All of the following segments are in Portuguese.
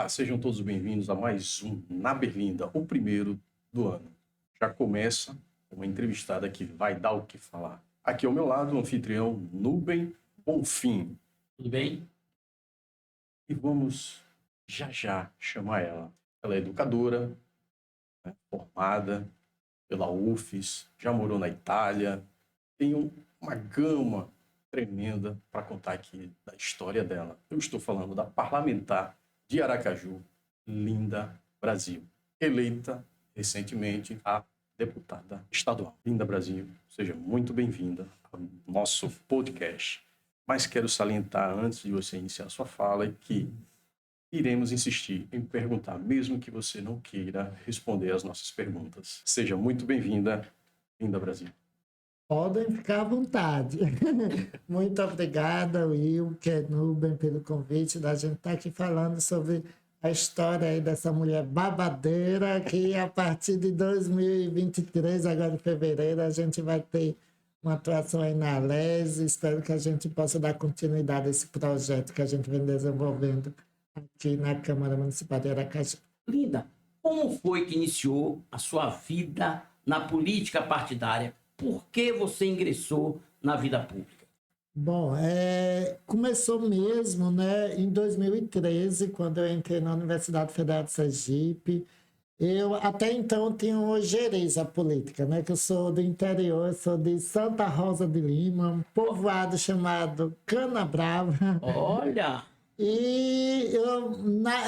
Olá, sejam todos bem-vindos a mais um Na Berlinda, o primeiro do ano. Já começa uma entrevistada que vai dar o que falar. Aqui ao meu lado, o anfitrião Nubem Bonfim. Tudo bem? E vamos já chamar ela. Ela é educadora, né, formada pela UFES, já morou na Itália, tem uma gama tremenda para contar aqui da história dela. Eu estou falando da parlamentar de Aracaju, Linda Brasil, eleita recentemente a deputada estadual. Linda Brasil, seja muito bem-vinda ao nosso podcast. Mas quero salientar, antes de você iniciar sua fala, que iremos insistir em perguntar, mesmo que você não queira responder às nossas perguntas. Seja muito bem-vinda, Linda Brasil. Podem ficar à vontade. Muito obrigada, Will, Nubem, pelo convite da gente estar aqui falando sobre a história aí dessa mulher babadeira que a partir de 2023, agora em fevereiro, a gente vai ter uma atuação aí na ALES. Espero que a gente possa dar continuidade a esse projeto que a gente vem desenvolvendo aqui na Câmara Municipal de Aracaju. Linda, como foi que iniciou a sua vida na política partidária? Por que você ingressou na vida pública? Bom, começou mesmo, né, em 2013, quando eu entrei na Universidade Federal de Sergipe. Eu, até então, tinha uma ojeriza política, né, que eu sou do interior, sou de Santa Rosa de Lima, um povoado chamado Canabrava. Olha! E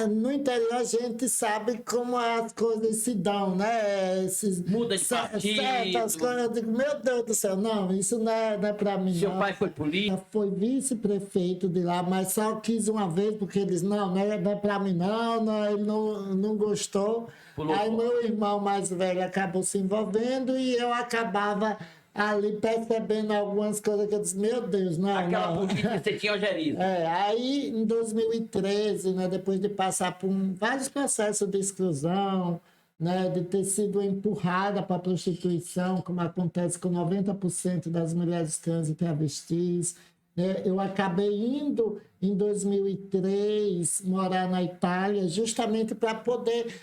no interior a gente sabe como as coisas se dão, né? Muda de partido. Certas coisas. Eu digo, meu Deus do céu, não, isso não é para mim. Seu pai foi político? Foi vice-prefeito de lá, mas só quis uma vez, porque eles, não é para mim não, ele não gostou. Aí meu irmão mais velho acabou se envolvendo e eu acabava ali percebendo algumas coisas que eu disse, meu Deus, não. Aquela política que você tinha ojeriza. Aí em 2013, né, depois de passar por vários processos de exclusão, né, de ter sido empurrada para a prostituição, como acontece com 90% das mulheres trans e travestis, né, eu acabei indo em 2003 morar na Itália justamente para poder...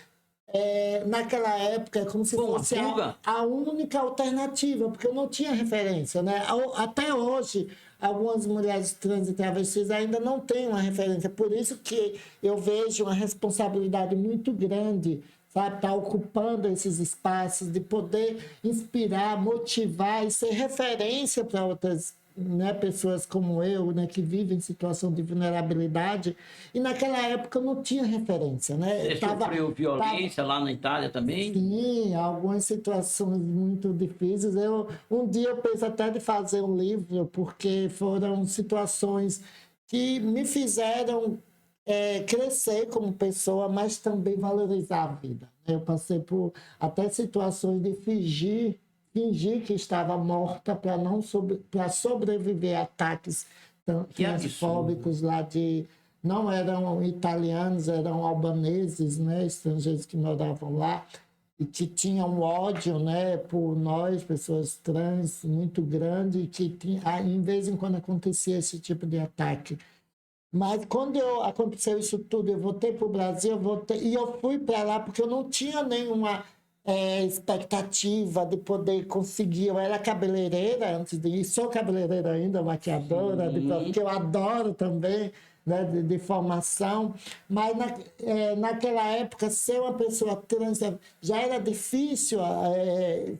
naquela época, como se fosse a única alternativa, porque eu não tinha referência, né? Até hoje, algumas mulheres trans e travestis ainda não têm uma referência, por isso que eu vejo uma responsabilidade muito grande, sabe? Estar ocupando esses espaços, de poder inspirar, motivar e ser referência para outras, né, pessoas como eu, né, que vivem em situação de vulnerabilidade, e naquela época eu não tinha referência, né? Você sofreu violência lá na Itália também? Sim, algumas situações muito difíceis. Um dia eu pensei até de fazer um livro, porque foram situações que me fizeram crescer como pessoa, mas também valorizar a vida. Eu passei por até situações de fingir que estava morta para sobreviver a ataques transfóbicos lá de... Não eram italianos, eram albaneses, né, estrangeiros que moravam lá e que tinham ódio, né, por nós, pessoas trans, muito grande, e que em vez em quando acontecia esse tipo de ataque. Mas quando aconteceu isso tudo, eu voltei para o Brasil, e eu fui para lá porque eu não tinha nenhuma expectativa de poder conseguir. Eu era cabeleireira antes de ir, sou cabeleireira ainda, maquiadora, porque eu adoro também, né, de formação, mas naquela época ser uma pessoa trans já era difícil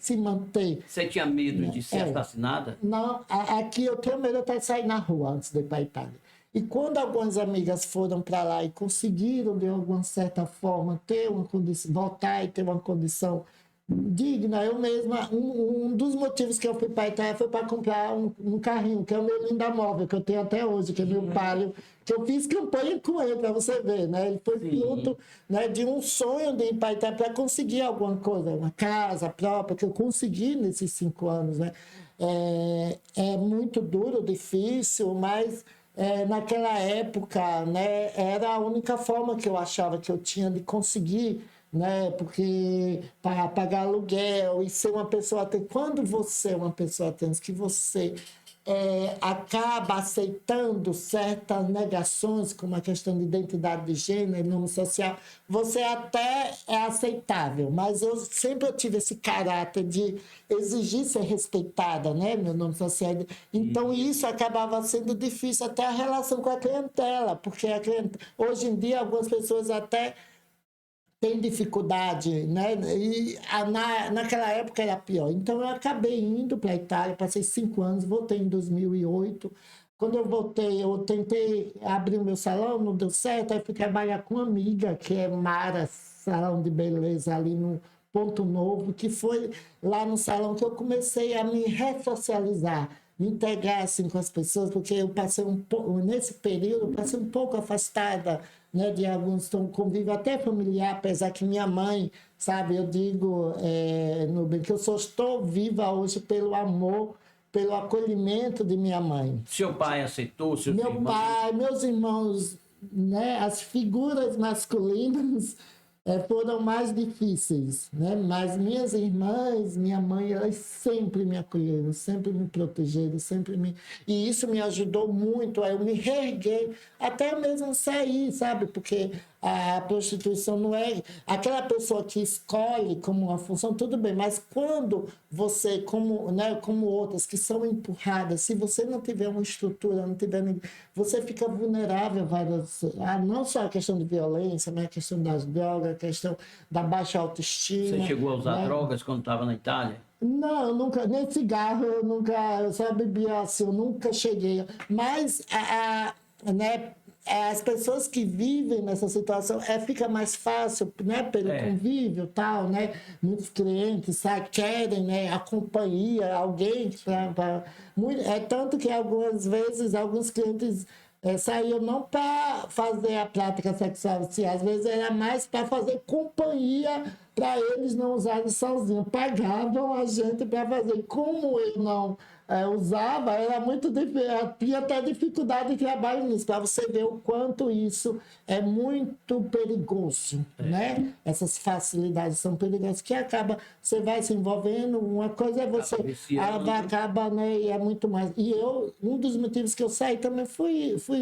se manter. Você tinha medo de ser assassinada? Não, aqui eu tenho medo até de sair na rua antes de ir para a Itália. E quando algumas amigas foram para lá e conseguiram, de alguma certa forma, ter uma condição, voltar e ter uma condição digna, eu mesma, um dos motivos que eu fui para a Itália foi para comprar um carrinho, que é o meu Linda Móvel, que eu tenho até hoje, que é meu Palio, que eu fiz campanha com ele, para você ver, né? Ele foi fruto, né, de um sonho de ir para a Itália para conseguir alguma coisa, uma casa própria, que eu consegui nesses 5 anos, né? É muito duro, difícil, mas... naquela época, né, era a única forma que eu achava que eu tinha de conseguir, né, porque para pagar aluguel e ser uma pessoa trans, quando você é uma pessoa trans, que você acaba aceitando certas negações, como a questão de identidade de gênero, nome social, você até é aceitável, mas eu sempre tive esse caráter de exigir ser respeitada, né, meu nome social. Então, isso acabava sendo difícil, até a relação com a clientela, porque hoje em dia algumas pessoas até tem dificuldade, né? E naquela época era pior. Então, eu acabei indo para a Itália, passei 5 anos, voltei em 2008. Quando eu voltei, eu tentei abrir o meu salão, não deu certo, aí fui trabalhar com uma amiga, que é Mara, salão de beleza ali no Ponto Novo, que foi lá no salão que eu comecei a me ressocializar, me integrar assim, com as pessoas, porque eu passei nesse período, eu passei um pouco afastada, né, de alguns convívio até familiar, apesar que minha mãe, sabe, eu digo, que eu só estou viva hoje pelo amor, pelo acolhimento de minha mãe. Seu pai aceitou, seus irmãos? Meu pai, meus irmãos, né, as figuras masculinas foram mais difíceis, né? Mas minhas irmãs, minha mãe, elas sempre me acolheram, sempre me protegeram, sempre me... E isso me ajudou muito a eu me reerguer, até mesmo sair, sabe? Porque a prostituição não é... Aquela pessoa que escolhe como uma função, tudo bem, mas quando você, como outras que são empurradas, se você não tiver uma estrutura, não tiver... Você fica vulnerável a várias... não só a questão de violência, mas a questão das drogas, a questão da baixa autoestima. Você chegou a usar drogas quando estava na Itália? Não, eu nunca, nem cigarro, eu só bebia assim, eu nunca cheguei. Mas né, as pessoas que vivem nessa situação fica mais fácil, né, pelo convívio e tal, né? Muitos clientes querem, né, a companhia, alguém tanto que algumas vezes alguns clientes saíam não para fazer a prática sexual, assim, às vezes era mais para fazer companhia para eles não usarem sozinhos. Pagavam a gente para fazer. Como eu não usava, era muito difícil, tinha até dificuldade de trabalho nisso, para você ver o quanto isso é muito perigoso, né? Essas facilidades são perigosas, que acaba, você vai se envolvendo, uma coisa é você, acaba, né, e é muito mais. E um dos motivos que eu saí também foi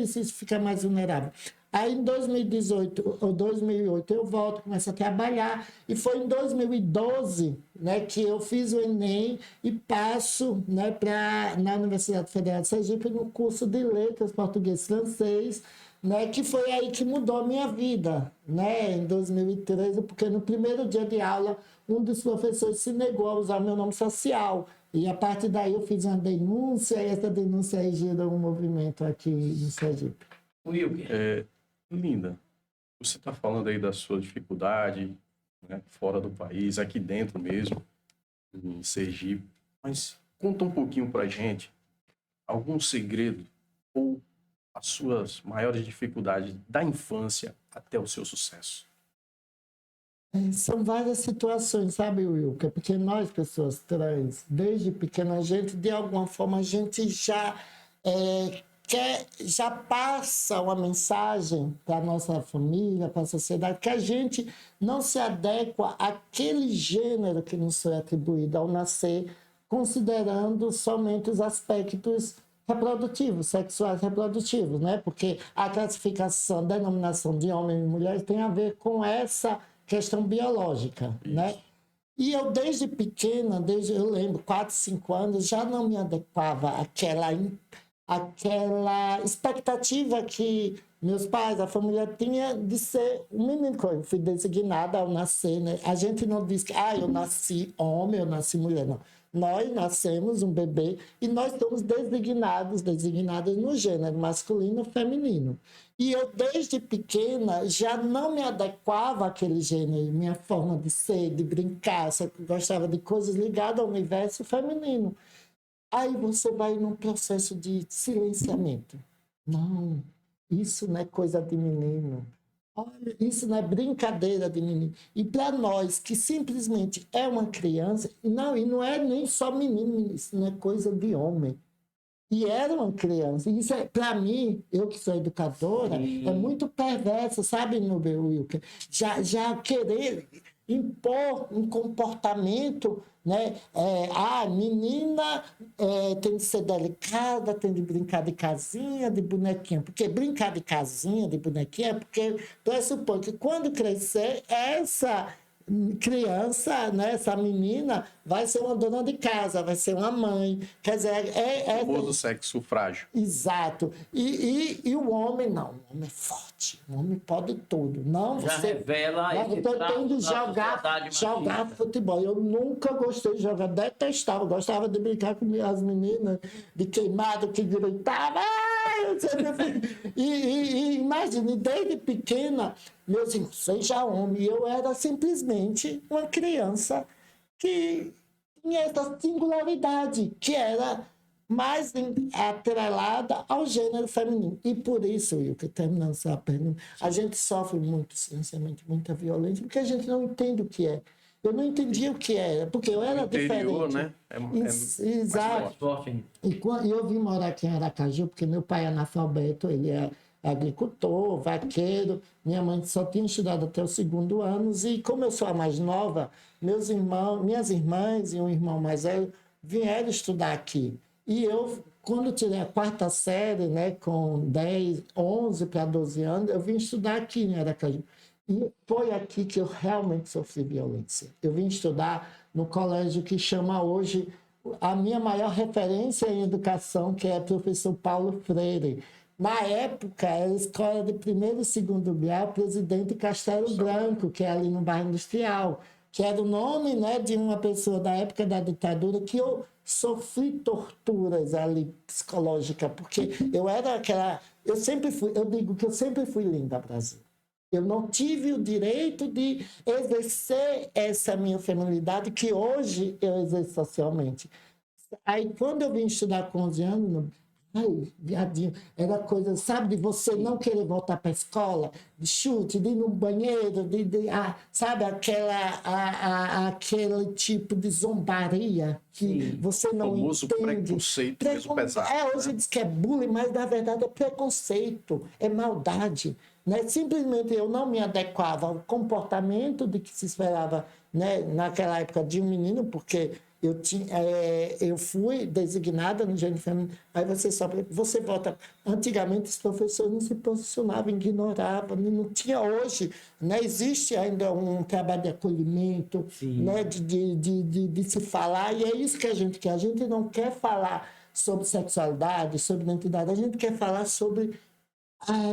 isso, ficar mais vulnerável. Aí em 2018 ou 2008 eu volto, começo a trabalhar, e foi em 2012, né, que eu fiz o Enem e passo, né, na Universidade Federal de Sergipe no curso de Letras Português e Francês, né, que foi aí que mudou a minha vida, né, em 2013, porque no primeiro dia de aula um dos professores se negou a usar meu nome social. E a partir daí eu fiz uma denúncia, e essa denúncia aí gerou um movimento aqui no Sergipe. Wilker. Linda, você está falando aí da sua dificuldade, né, fora do país, aqui dentro mesmo, em Sergipe, mas conta um pouquinho para a gente algum segredo ou as suas maiores dificuldades da infância até o seu sucesso. São várias situações, sabe, Wilker? Porque nós, pessoas trans, desde pequena, a gente, de alguma forma, a gente já já passa uma mensagem para a nossa família, para a sociedade, que a gente não se adequa àquele gênero que nos foi atribuído ao nascer, considerando somente os aspectos reprodutivos, sexuais reprodutivos, né? Porque a classificação, denominação de homem e mulher tem a ver com essa questão biológica, né? E eu, desde pequena, eu lembro, 4, 5 anos, já não me adequava àquela expectativa que meus pais, a família tinha de ser um menino. Eu fui designada ao nascer, né? A gente não diz que eu nasci homem, eu nasci mulher, não. Nós nascemos um bebê e nós somos designados no gênero masculino e feminino. E eu, desde pequena, já não me adequava àquele gênero, minha forma de ser, de brincar, só que gostava de coisas ligadas ao universo feminino. Aí você vai num processo de silenciamento. Não, isso não é coisa de menino. Olha, isso não é brincadeira de menino. E para nós, que simplesmente é uma criança, e não é nem só menino, isso não é coisa de homem. E era uma criança. E isso, para mim, eu que sou educadora, é muito perverso, sabe, Wilker? Já querer... impor um comportamento, né? A menina tem de ser delicada, tem de brincar de casinha, de bonequinha. Porque brincar de casinha, de bonequinha, é porque pressupõe que quando crescer, essa criança, né, essa menina, vai ser uma dona de casa, vai ser uma mãe. Quer dizer, O famoso sexo frágil. Exato. E o homem, não. O homem é forte. O homem pode tudo. Não, Já você... revela esse Então, traço tem de da jogar sociedade machista. futebol. Eu nunca gostei de jogar, detestava. Gostava de brincar com as meninas, de queimado, que gritava. Eu sempre fui... E imagine, desde pequena, meus irmãos, seja homem, eu era simplesmente uma criança que tinha essa singularidade, que era mais atrelada ao gênero feminino. E por isso, Wilker, terminando essa pergunta, a gente sofre muito, sinceramente, muita violência, porque a gente não entende o que é. Eu não entendia o que era, porque eu era interior, diferente. né? Exato. Forte. E eu vim morar aqui em Aracaju, porque meu pai é analfabeto, ele é agricultor, vaqueiro, minha mãe só tinha estudado até o 2º ano, e como eu sou a mais nova, minhas irmãs e um irmão mais velho vieram estudar aqui. E eu, quando tirei a 4ª série, né, com 11 para 12 anos, eu vim estudar aqui em Aracaju. E foi aqui que eu realmente sofri violência. Eu vim estudar no colégio que chama hoje a minha maior referência em educação, que é o professor Paulo Freire. Na época, era a escola de 1º e 2º grau, Presidente Castelo Branco, que é ali no bairro Industrial, que era o nome, né, de uma pessoa da época da ditadura, que eu sofri torturas ali psicológicas, porque eu era aquela... Eu digo que eu sempre fui linda, Brasil. Eu não tive o direito de exercer essa minha feminilidade que hoje eu exerço socialmente. Aí, quando eu vim estudar com 11 anos, ai, viadinho, era coisa, sabe, de você não querer voltar para a escola, de chute, de ir no banheiro, sabe, aquele tipo de zombaria que você não O famoso entende. preconceito mesmo pesado. Hoje Né? diz que é bullying, mas na verdade é preconceito, é maldade. Né? Simplesmente eu não me adequava ao comportamento de que se esperava, né, naquela época de um menino, porque eu fui designada no gênero feminino. Aí você volta. Antigamente os professores não se posicionavam, ignoravam, não tinha hoje. Né? Existe ainda um trabalho de acolhimento, né? de se falar, e é isso que a gente quer. A gente não quer falar sobre sexualidade, sobre identidade, a gente quer falar sobre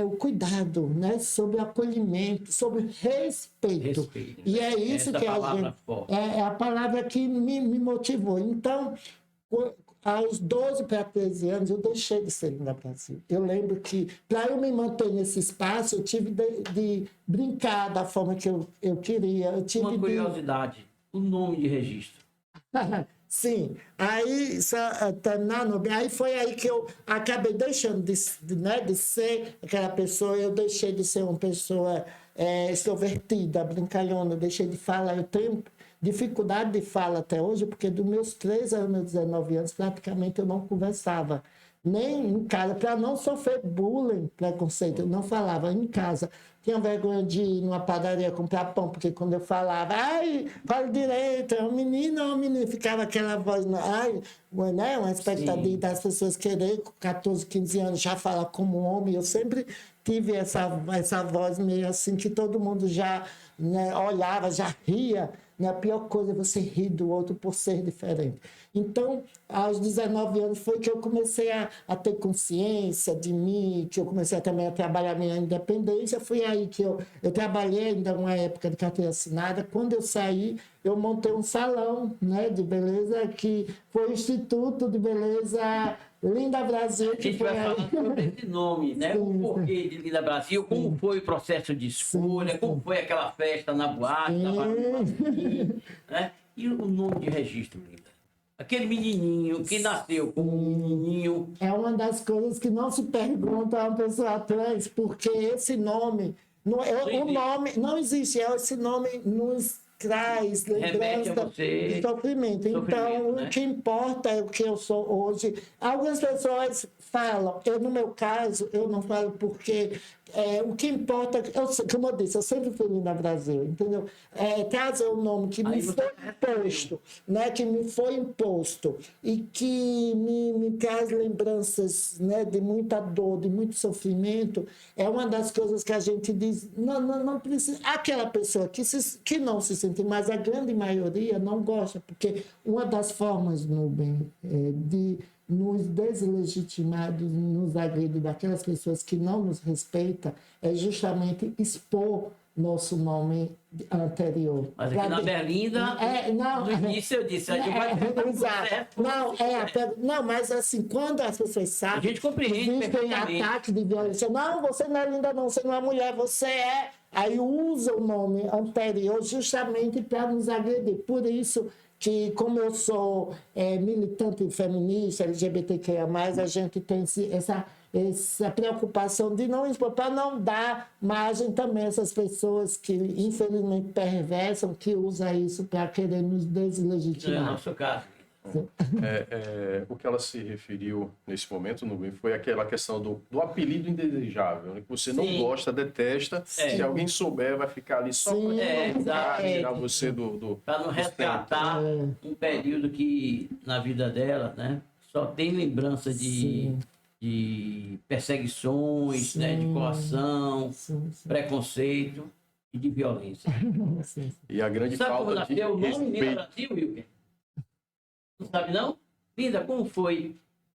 o cuidado, né? Sobre o acolhimento, sobre respeito. E é isso que a gente... É a palavra que me motivou. Então, aos 12 para 13 anos, eu deixei de ser Linda Brasil. Eu lembro que, para eu me manter nesse espaço, eu tive de brincar da forma que eu queria. Uma curiosidade, o nome de registro. Sim, aí, terminando, aí foi aí que eu acabei deixando de ser aquela pessoa, eu deixei de ser uma pessoa extrovertida, brincalhona, eu deixei de falar, eu tenho dificuldade de fala até hoje, porque dos meus 13 aos meus 19 anos, praticamente eu não conversava, nem em casa, para não sofrer bullying, preconceito, eu não falava em casa. Tinha vergonha de ir numa padaria comprar pão, porque quando eu falava, fala direito, é um menino ou uma menina, ficava aquela voz, né? Uma expectativa das pessoas querer, com 14, 15 anos, já falar como homem. Eu sempre tive essa voz meio assim, que todo mundo já, né, olhava, já ria. A pior coisa é você rir do outro por ser diferente. Então, aos 19 anos foi que eu comecei a ter consciência de mim, que eu comecei também a trabalhar minha independência. Foi aí que eu trabalhei ainda uma época de carteira assinada. Quando eu saí, eu montei um salão, né, de beleza, que foi o Instituto de Beleza Linda Brasil. A gente vai falar sobre esse nome, né? Sim, O porquê de Linda Brasil, como foi o processo de escolha, como foi aquela festa na boate, né? E o nome de registro, Linda? Aquele menininho que nasceu como um menininho. É uma das coisas que não se pergunta a uma pessoa trans, porque esse nome, o nome não existe, esse nome nos traz lembrança de sofrimento. Então, né? O que importa é o que eu sou hoje. Algumas pessoas falam, no meu caso, eu não falo porque o que importa, como eu disse, eu sempre fui Linda Brasil, entendeu? Caso é um nome que me foi imposto, né? Que me foi imposto e que me traz lembranças, né? De muita dor, de muito sofrimento, é uma das coisas que a gente diz, não precisa. Aquela pessoa que não se sente, mas a grande maioria não gosta, porque uma das formas, Nubem, de nos deslegitimar, de nos agredir daquelas pessoas que não nos respeitam, é justamente expor nosso nome anterior. Mas aqui na Berlinda, no início eu disse, a gente vai exato. Não, mas assim, quando as pessoas sabem, a gente compreende existem ataques de violência. Não, você não é linda, não, você não é mulher, você é. Aí usa o nome anterior justamente para nos agredir. Por isso que, como eu sou militante feminista, LGBTQIA+, a gente tem essa preocupação de não expor, para não dar margem também a essas pessoas que, infelizmente, perversam, que usam isso para querer nos deslegitimar. No nosso caso. O que ela se referiu nesse momento, Nubem, foi aquela questão do apelido indesejável, né? Que você não gosta, detesta. Se alguém souber, vai ficar ali só para tirar você do para não resgatar um período que, na vida dela, né, só tem lembrança de perseguições, né, de coação, preconceito e de violência. E a grande Sabe como falta de nasceu o nome Linda respeito. Brasil, Wilker? Não sabe, não? Linda, como foi?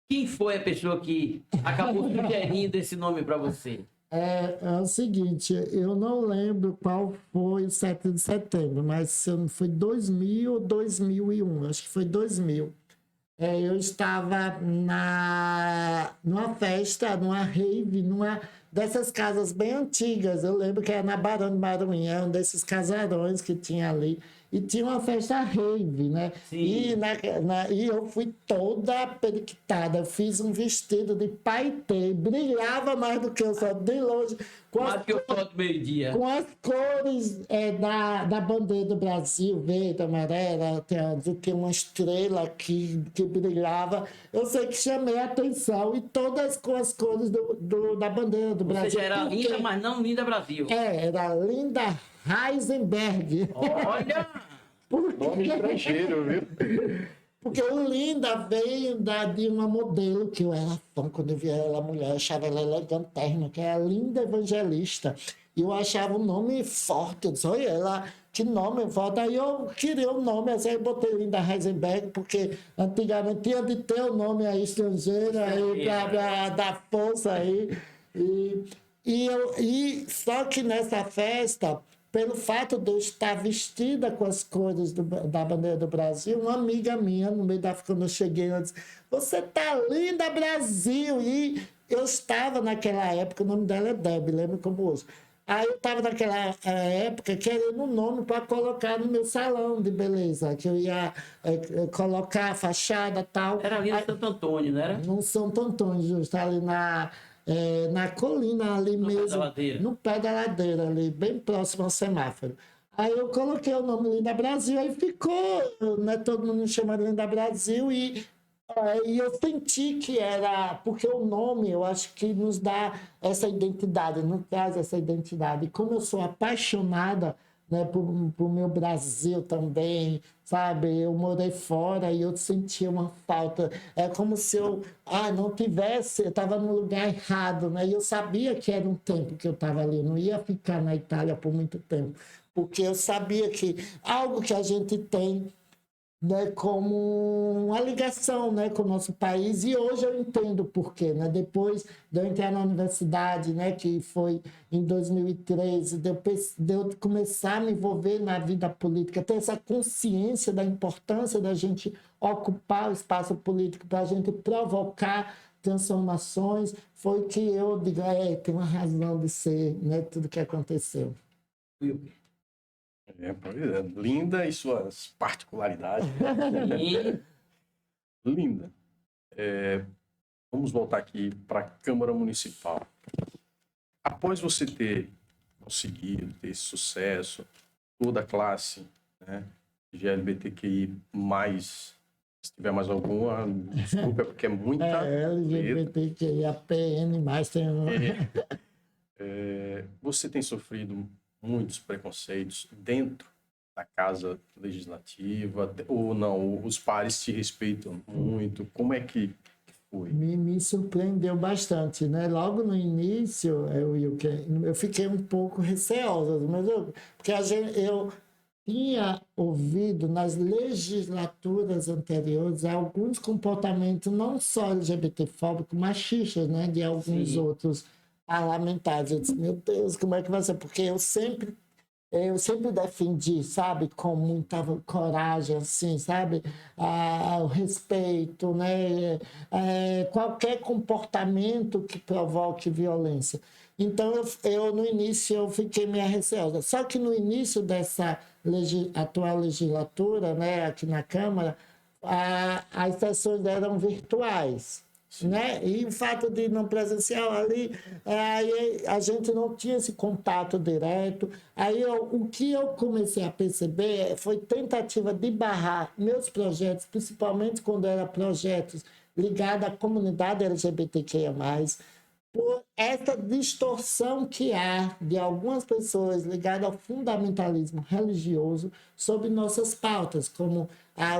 Quem foi a pessoa que acabou sugerindo esse nome para você? É o seguinte, eu não lembro qual foi o 7 de setembro, mas se não foi 2000 ou 2001, acho que foi 2000. Eu estava numa festa, numa rave, numa dessas casas bem antigas. Eu lembro que era na Barão de Maruim, é um desses casarões que tinha ali. E tinha uma festa rave, né? Sim. E eu fui toda periquitada. Eu fiz um vestido de paetê, brilhava mais do que eu só de longe. Mais que eu só do meio-dia. Com as cores da bandeira do Brasil, verde, amarela, tem azul, tem uma estrela que brilhava. Eu sei que chamei a atenção e todas com as cores da bandeira do Brasil. Você já era linda, mas não Linda Brasil. Era Linda Heisenberg. Olha! Nome estrangeiro, viu? Porque o Linda veio de uma modelo que eu era fã quando eu via ela mulher, eu achava ela elegantérrima, que é a Linda Evangelista. E eu achava o nome forte, eu disse, olha ela, que nome forte. Aí eu queria o nome, assim, eu botei Linda Heisenberg, porque antigamente tinha de ter o nome aí estrangeiro, aí para dar força aí. Só que nessa festa, pelo fato de eu estar vestida com as cores da bandeira do Brasil, uma amiga minha, no meio da quando eu cheguei, ela disse, você tá linda, Brasil! E eu estava naquela época, o nome dela é Debbie, lembro como hoje. Aí eu estava naquela época querendo um nome para colocar no meu salão de beleza, que eu ia colocar a fachada e tal. Era ali no Santo Antônio, não era? No Santo Antônio, justo ali na colina ali No pé mesmo, da ladeira. no pé da ladeira ali, bem próximo ao semáforo. Aí eu coloquei o nome Linda Brasil, aí ficou, né, todo mundo me chamando Linda Brasil e eu senti que era, porque o nome eu acho que nos dá essa identidade, nos traz essa identidade. E como eu sou apaixonada, né, por meu Brasil também, sabe? Eu morei fora e eu sentia uma falta. É como se eu não tivesse, eu estava no lugar errado, né? E eu sabia que era um tempo que eu estava ali, eu não ia ficar na Itália por muito tempo, porque eu sabia que algo que a gente tem, né, como uma ligação, né, com o nosso país, e hoje eu entendo por quê, né? Depois de eu entrar na universidade, né, que foi em 2013, de eu começar a me envolver na vida política, ter essa consciência da importância da gente ocupar o espaço político para a gente provocar transformações, foi que eu digo, tem uma razão de ser, né, tudo que aconteceu. Pois é. Linda e suas particularidades. Sim. Linda. Vamos voltar aqui para a Câmara Municipal. Após você ter conseguido ter esse sucesso, toda a classe, né, de LGBTQI+, Se tiver mais alguma, desculpa, porque é muita letra. LGBTQIAPN+, tem... Você tem sofrido muitos preconceitos dentro da Casa Legislativa, ou não? Os pares te respeitam muito? Como é que foi? Me surpreendeu bastante, né? Logo no início, eu fiquei um pouco receosa, mas porque eu tinha ouvido nas legislaturas anteriores alguns comportamentos não só LGBTfóbicos, machistas, né? De alguns outros parlamentares. Eu disse, meu Deus, como é que vai ser? Porque eu sempre defendi, sabe, com muita coragem, assim, sabe, o respeito, né, qualquer comportamento que provoque violência. Então, no início, eu fiquei meio receosa. Só que no início dessa atual legislatura, né, aqui na Câmara, as sessões eram virtuais. Né? E o fato de não presencial ali, aí a gente não tinha esse contato direto. Aí o que eu comecei a perceber foi tentativa de barrar meus projetos, principalmente quando eram projetos ligados à comunidade LGBTQIA+, por essa distorção que há de algumas pessoas ligadas ao fundamentalismo religioso sobre nossas pautas, como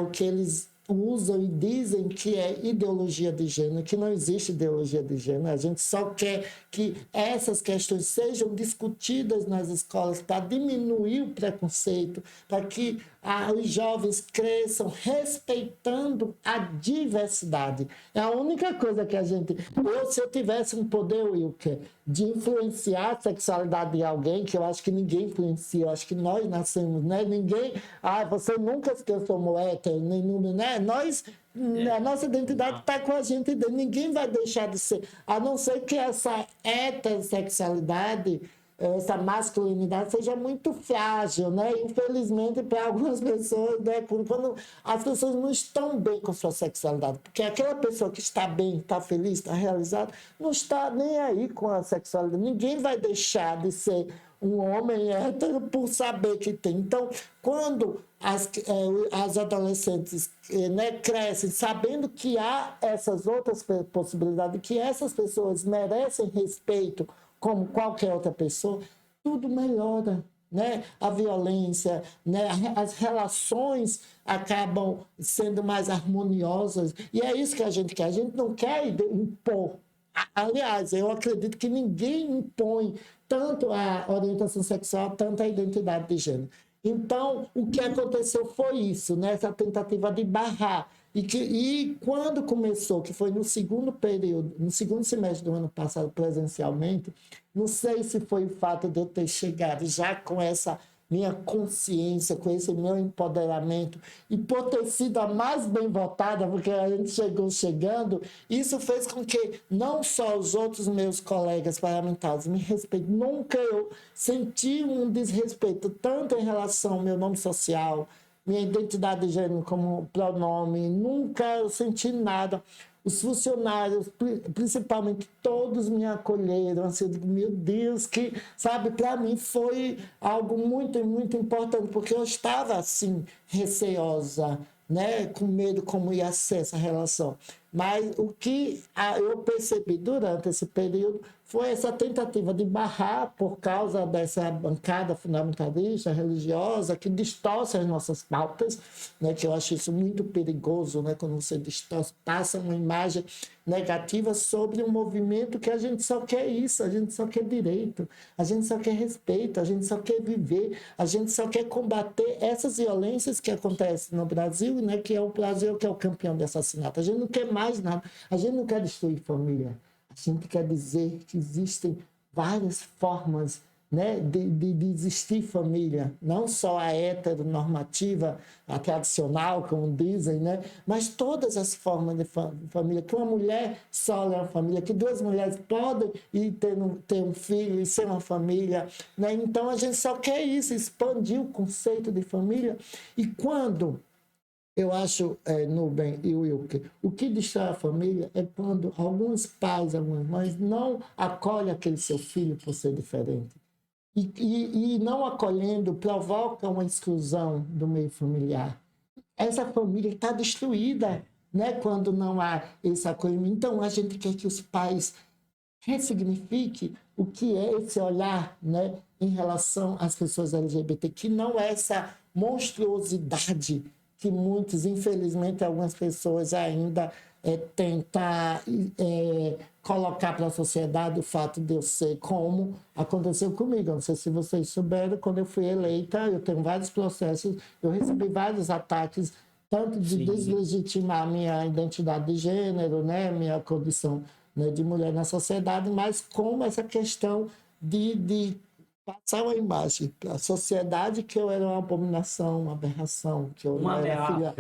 o que eles usam e dizem que é ideologia de gênero, que não existe ideologia de gênero. A gente só quer que essas questões sejam discutidas nas escolas para diminuir o preconceito, para que os jovens cresçam respeitando a diversidade. É a única coisa que a gente... se eu tivesse um poder, Wilker, de influenciar a sexualidade de alguém, que eu acho que ninguém influencia, eu acho que nós nascemos, né? Ninguém... você nunca se que eu sou hétero, nenhum, né? A nossa identidade está com a gente dentro. Ninguém vai deixar de ser, a não ser que essa heterossexualidade, essa masculinidade seja muito frágil, né? Infelizmente, para algumas pessoas, né? Quando as pessoas não estão bem com sua sexualidade, porque aquela pessoa que está bem, está feliz, está realizada, não está nem aí com a sexualidade. Ninguém vai deixar de ser um homem hétero por saber que tem. Então, quando as adolescentes, né, crescem sabendo que há essas outras possibilidades, que essas pessoas merecem respeito como qualquer outra pessoa, tudo melhora. Né? A violência, né? As relações acabam sendo mais harmoniosas. E é isso que a gente quer. A gente não quer impor. Aliás, eu acredito que ninguém impõe tanto a orientação sexual, tanto a identidade de gênero. Então, o que aconteceu foi isso, né? Essa tentativa de barrar. E quando começou, que foi no segundo período, no segundo semestre do ano passado, presencialmente, não sei se foi o fato de eu ter chegado já com essa minha consciência, com esse meu empoderamento, e por ter sido a mais bem votada, porque a gente chegando, isso fez com que não só os outros meus colegas parlamentares me respeitem, nunca eu senti um desrespeito, tanto em relação ao meu nome social, minha identidade de gênero como pronome, nunca eu senti nada. Os funcionários, principalmente, todos me acolheram, assim, eu digo, meu Deus, que, sabe, para mim foi algo muito, muito importante, porque eu estava, assim, receosa, né, com medo como ia ser essa relação. Mas o que eu percebi durante esse período foi essa tentativa de barrar por causa dessa bancada fundamentalista, religiosa, que distorce as nossas pautas, né, que eu acho isso muito perigoso, né, quando você distorce, passa uma imagem negativa sobre um movimento que a gente só quer isso, a gente só quer direito, a gente só quer respeito, a gente só quer viver, a gente só quer combater essas violências que acontecem no Brasil, né, que é o Brasil que é o campeão de assassinato. A gente não quer mais nada, a gente não quer destruir família. A gente quer dizer que existem várias formas, né, de existir família, não só a heteronormativa, a tradicional, como dizem, né, mas todas as formas de família, que uma mulher só é uma família, que duas mulheres podem ir ter um filho e ser uma família. Né? Então, a gente só quer isso, expandir o conceito de família. E quando... Eu acho, Nubem e Wilker, o que destrói a família é quando alguns pais, algumas mães não acolhem aquele seu filho por ser diferente. E não acolhendo provoca uma exclusão do meio familiar. essa família está destruída, né? Quando não há esse acolhimento. Então, a gente quer que os pais ressignifiquem o que é esse olhar, né, em relação às pessoas LGBT, que não é essa monstruosidade que muitos, infelizmente, algumas pessoas ainda tentar colocar para a sociedade o fato de eu ser como aconteceu comigo. Eu não sei se vocês souberam, quando eu fui eleita, eu tenho vários processos, eu recebi vários ataques, tanto de deslegitimar minha identidade de gênero, né, minha condição, né, de mulher na sociedade, mas como essa questão de passar uma imagem para a sociedade que eu era uma abominação, uma aberração, que eu não era filha,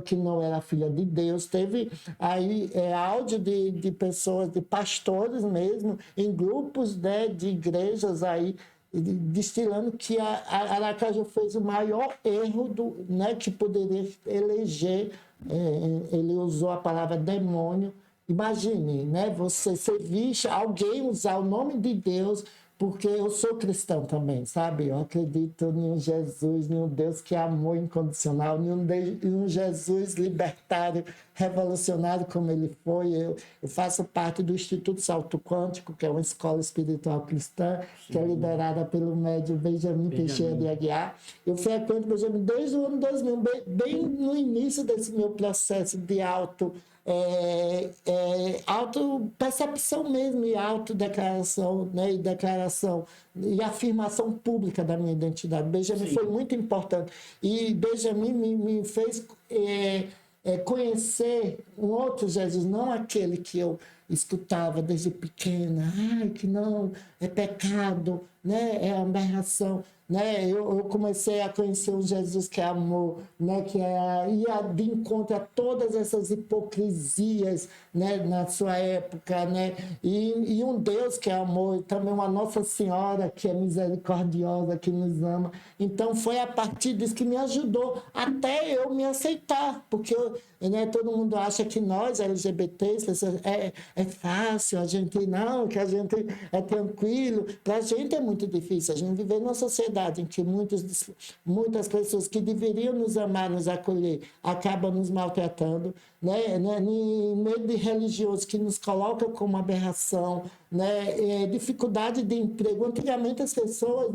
que não era filha de Deus. Teve aí áudio de pessoas, de pastores mesmo, em grupos, né, de igrejas aí, destilando que a Aracaju fez o maior erro né, que poderia eleger. Ele usou a palavra demônio. Imagine, né, você ser visto, alguém usar o nome de Deus, porque eu sou cristão também, sabe? Eu acredito em um Jesus, em um Deus que é amor incondicional, em um Jesus libertário, revolucionário como ele foi. Eu faço parte do Instituto Salto Quântico, que é uma escola espiritual cristã, que é liderada pelo médium Benjamin Teixeira de Aguiar. Eu frequento Benjamin desde o ano 2000, bem no início desse meu processo de autopercepção mesmo, e autodeclaração, né, e declaração e afirmação pública da minha identidade. Benjamin foi muito importante. E Benjamin me fez conhecer um outro Jesus, não aquele que eu escutava desde pequena, que não, é pecado, né, é aberração. Né? Eu comecei a conhecer um Jesus que é amor, né? Que ia de encontro a todas essas hipocrisias, né? Na sua época, né? E um Deus que é amor, também uma Nossa Senhora que é misericordiosa, que nos ama. Então foi a partir disso que me ajudou até eu me aceitar, porque né, todo mundo acha que nós, LGBTs, é fácil, a gente não, que a gente é tranquilo. Para a gente é muito difícil, a gente viver numa sociedade em que muitas pessoas que deveriam nos amar, nos acolher, acabam nos maltratando, né? Em meio de religiosos que nos colocam como aberração, né? Dificuldade de emprego. Antigamente as pessoas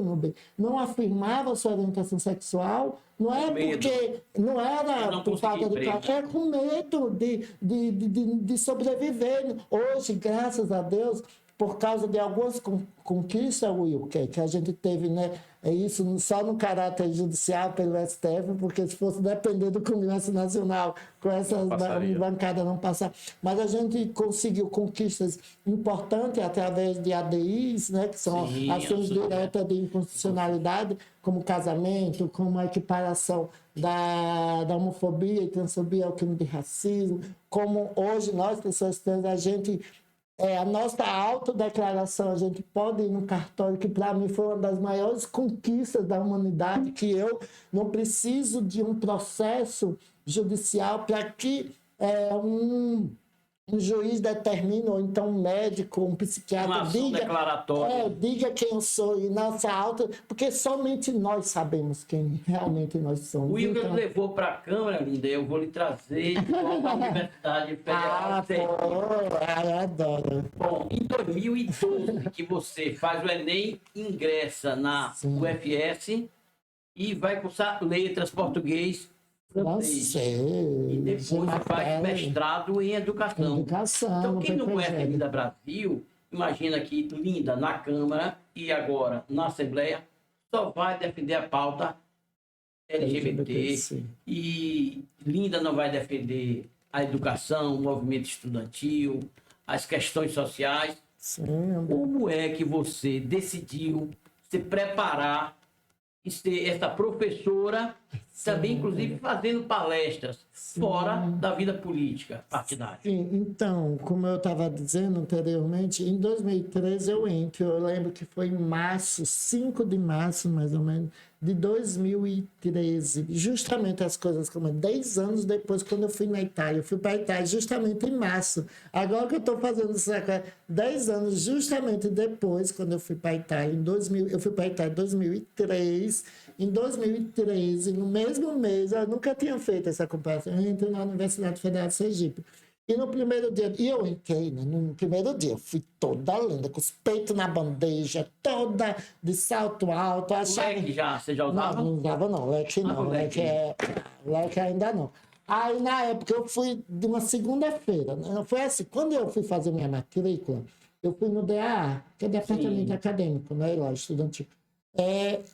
não afirmavam sua orientação sexual, não é porque não era por falta de classe, é com medo de sobreviver. Hoje, graças a Deus, por causa de algumas conquistas, Will, que a gente teve, né? Isso só no caráter judicial pelo STF, porque se fosse depender do Congresso Nacional, com essas bancadas não passar. Mas a gente conseguiu conquistas importantes através de ADIs, né? Que são ações diretas de inconstitucionalidade, como casamento, como a equiparação da homofobia e transfobia ao crime de racismo, como hoje nós, pessoas trans, a nossa autodeclaração, a gente pode ir no cartório, que para mim foi uma das maiores conquistas da humanidade, que eu não preciso de um processo judicial para que um juiz determine, ou então um médico, um psiquiatra, diga quem eu sou, e nossa porque somente nós sabemos quem realmente nós somos. O Igor levou para a Câmara, Linda, eu vou lhe trazer de volta à Universidade Federal. Eu adoro. Bom, em 2012, que você faz o Enem, ingressa na UFS e vai cursar letras, português, francês. E depois você faz mestrado em educação. Então, quem não conhece Linda Brasil, imagina que Linda na Câmara e agora na Assembleia só vai defender a pauta LGBT. E Linda não vai defender a educação, o movimento estudantil, as questões sociais. Como é que você decidiu se preparar e ser essa professora, também inclusive fazendo palestras fora da vida política partidária? Sim, então, como eu estava dizendo anteriormente, em 2013 eu lembro que foi em março, 5 de março mais ou menos, de 2013, justamente as coisas como 10 anos depois, quando eu fui na Itália. Eu fui para a Itália justamente em março. Agora que eu estou fazendo isso, 10 anos justamente depois, quando eu fui para a Itália, eu fui para a Itália em 2003. Em 2013, no mesmo mês, eu nunca tinha feito essa comparação, eu entrei na Universidade Federal de Sergipe. E no primeiro dia, e eu entrei, né? No primeiro dia, eu fui toda linda, com os peitos na bandeja, toda de salto alto. Achava... Leque você já usava? Não usava não, leque não, leque ainda não. Aí, na época, eu fui de uma segunda-feira, né? Foi assim, quando eu fui fazer minha matrícula, eu fui no DAA, que é Departamento Acadêmico, né? Lá, estudantil.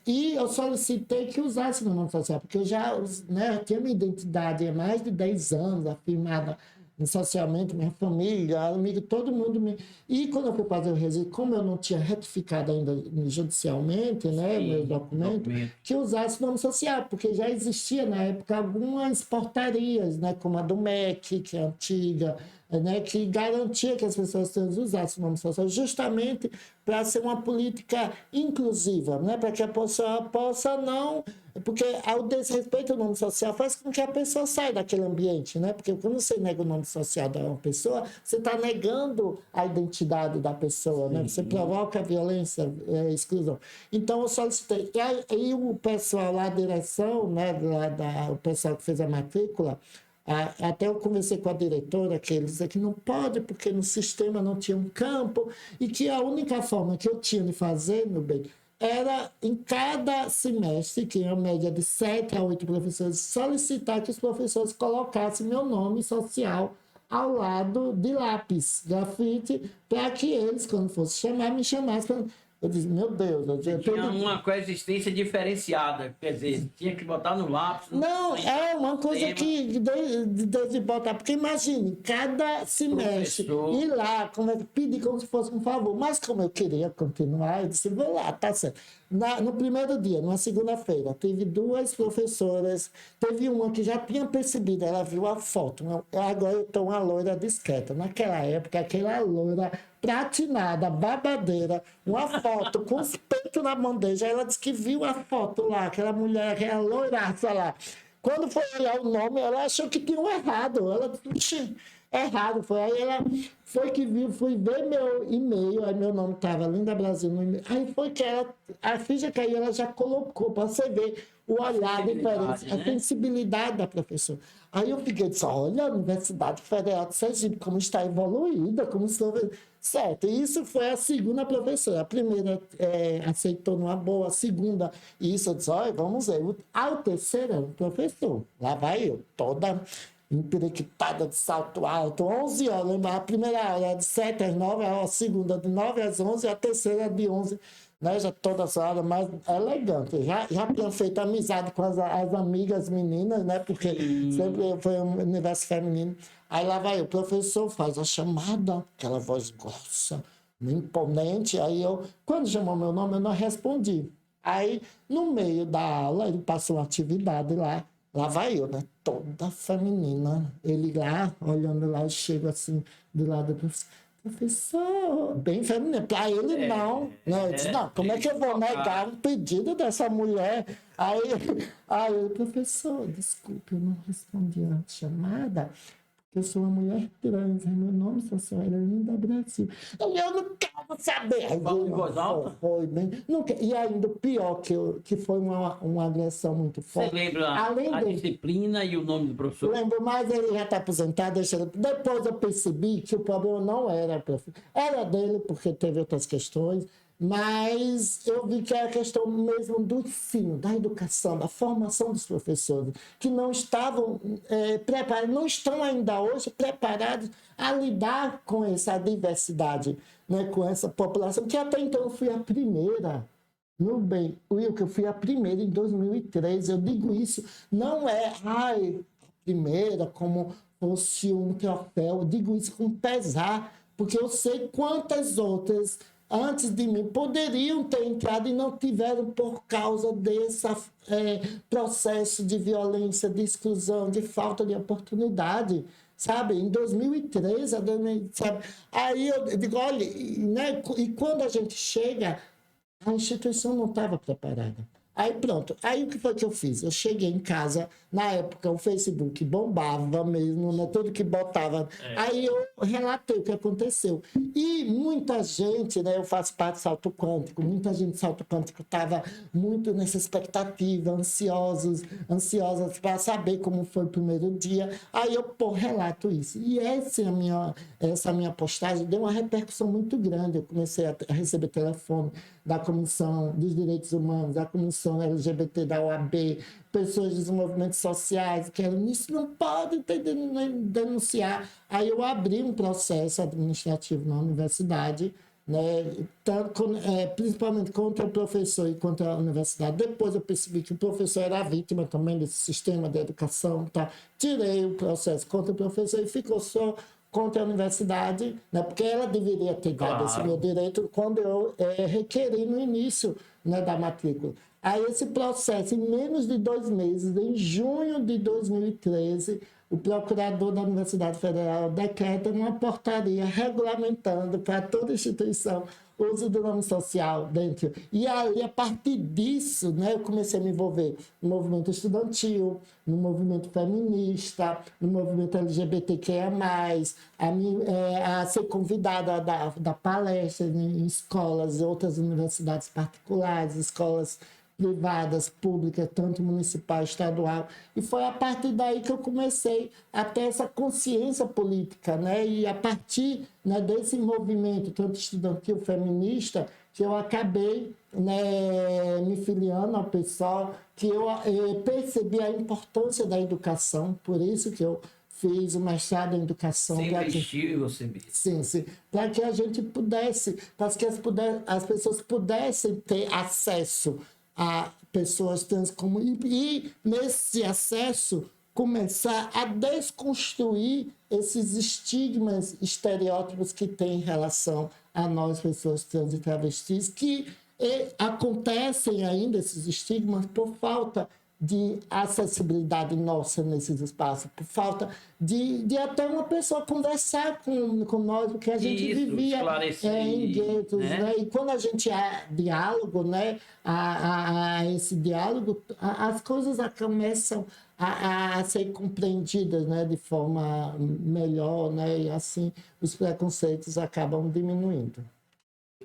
E eu solicitei que usasse meu nome social, porque eu já, né, eu tinha minha identidade há mais de 10 anos, afirmada socialmente, minha família, amigo, todo mundo me... E quando eu fui fazer o registro, como eu não tinha retificado ainda judicialmente, né, meu documento, que usasse o nome social, porque já existia na época algumas portarias, né, como a do MEC, que é antiga, né, que garantia que as pessoas trans usassem o nome social, justamente para ser uma política inclusiva, né, para que a pessoa possa não... Porque o desrespeito ao nome social faz com que a pessoa saia daquele ambiente, né? Porque quando você nega o nome social de uma pessoa, você está negando a identidade da pessoa, né? Você provoca violência, exclusão. Então, eu solicitei. E aí o pessoal lá, a direção, né? O pessoal que fez a matrícula, até eu conversei com a diretora, que eles diziam que não pode, porque no sistema não tinha um campo, e que a única forma que eu tinha de fazer, meu bem, era em cada semestre, que é uma média de 7 a 8 professores, solicitar que os professores colocassem meu nome social ao lado de lápis, grafite, para que eles, quando fosse chamar, me chamassem. Eu disse, meu Deus... Tinha uma coexistência diferenciada, quer dizer, tinha que botar no lápis... Não, é uma coisa que deve botar, porque imagine, cada semestre, ir lá, pedir como se fosse um favor, mas como eu queria continuar, eu disse, vou lá, tá certo. No primeiro dia, numa segunda-feira, teve 2 professoras, teve uma que já tinha percebido, ela viu a foto, agora eu estou uma loira discreta. Naquela época, aquela loira platinada, babadeira, uma foto com os peitos na bandeja, ela disse que viu a foto lá, aquela mulher, aquela loiraça lá. Quando foi olhar o nome, ela achou que tinha um errado, ela disse, errado, foi. Aí ela foi que viu, fui ver meu e-mail, aí meu nome estava Linda Brasil no e-mail. Aí foi que a ficha caiu, ela já colocou, para você ver o olhar diferente, a sensibilidade da professora. Aí eu fiquei disse, olha, a Universidade Federal de Sergipe, como está evoluída, como estou... Certo, e isso foi a segunda professora. A primeira aceitou numa boa, a segunda, isso eu disse, olha, vamos ver. A terceira era o professor. Lá vai eu, toda empiriquitada de salto alto, 11 horas. Lembra? A primeira aula era de 7 às 9, a segunda de 9 às 11, a terceira de 11, né? Já toda essa hora mais elegante. Já tinha feito amizade com as amigas meninas, né? Porque sempre foi um universo feminino. Aí lá vai o professor, faz a chamada, aquela voz grossa, imponente. Aí quando chamou meu nome, eu não respondi. Aí, no meio da aula, ele passou uma atividade lá vai eu, né? Toda feminina. Ele lá, olhando lá, eu chego assim, do lado do professor, bem feminino. Para ele, não. Eu disse, não, como é que eu vou negar um pedido dessa mulher? Aí, professor, desculpe, eu não respondi a chamada. Eu sou uma mulher trans, meu nome social é Linda Brasil. Eu não quero saber. Falou em voz alta? Foi bem. E ainda o pior, que foi uma agressão muito forte. Você lembra a disciplina e o nome do professor? Lembro, mas ele já está aposentado. Depois eu percebi que o problema não era professor. Era dele, porque teve outras questões. Mas eu vi que é a questão mesmo do ensino, da educação, da formação dos professores, que não estavam preparados, não estão ainda hoje preparados a lidar com essa diversidade, né, com essa população, que até então eu fui a primeira. Meu bem, Wilker, eu fui a primeira em 2013, eu digo isso, não é a primeira como fosse um troféu, eu digo isso com pesar, porque eu sei quantas outras antes de mim, poderiam ter entrado e não tiveram por causa desse processo de violência, de exclusão, de falta de oportunidade, sabe? Em 2013, sabe? Aí eu digo, olha, né? E quando a gente chega, a instituição não estava preparada. Aí pronto. Aí o que foi que eu fiz? Eu cheguei em casa, na época o Facebook bombava mesmo, né? Tudo que botava. Aí eu relatei o que aconteceu. E muita gente, né? Eu faço parte do salto quântico, muita gente do salto quântico estava muito nessa expectativa, ansiosas para saber como foi o primeiro dia. Aí eu, relato isso. E essa minha postagem deu uma repercussão muito grande. Eu comecei a receber telefone da Comissão dos Direitos Humanos, da Comissão LGBT da OAB, pessoas dos movimentos sociais, que eram, isso não pode denunciar. Aí eu abri um processo administrativo na universidade, né, principalmente contra o professor e contra a universidade. Depois eu percebi que o professor era vítima também desse sistema de educação. Tá? Tirei o processo contra o professor e ficou só contra a universidade, né, porque ela deveria ter dado esse meu direito quando eu requeri no início, né, da matrícula. Aí esse processo, em menos de 2 meses, em junho de 2013, o procurador da Universidade Federal decreta uma portaria regulamentando para toda instituição o uso do nome social dentro. E aí, a partir disso, né, eu comecei a me envolver no movimento estudantil, no movimento feminista, no movimento LGBTQIA+, a ser convidada a dar palestras em escolas, outras universidades particulares, escolas privadas, públicas, tanto municipal, estadual. E foi a partir daí que eu comecei a ter essa consciência política, né? E a partir, né, desse movimento, tanto estudantil, feminista, que eu acabei, né, me filiando ao PSOL, que eu percebi a importância da educação, por isso que eu fiz o mestrado em educação. Sempre estive em você mesmo. Sim. Para que a gente pudesse, para que as pessoas pudessem ter acesso a pessoas trans e nesse acesso começar a desconstruir esses estigmas, estereótipos que tem em relação a nós, pessoas trans e travestis, que acontecem ainda, esses estigmas, por falta de acessibilidade nossa nesses espaços, por falta de até uma pessoa conversar com nós, porque a gente vivia em guetos, né? E quando a gente há diálogo, né, a esse diálogo, as coisas começam a ser compreendidas, né, de forma melhor, né, e assim os preconceitos acabam diminuindo.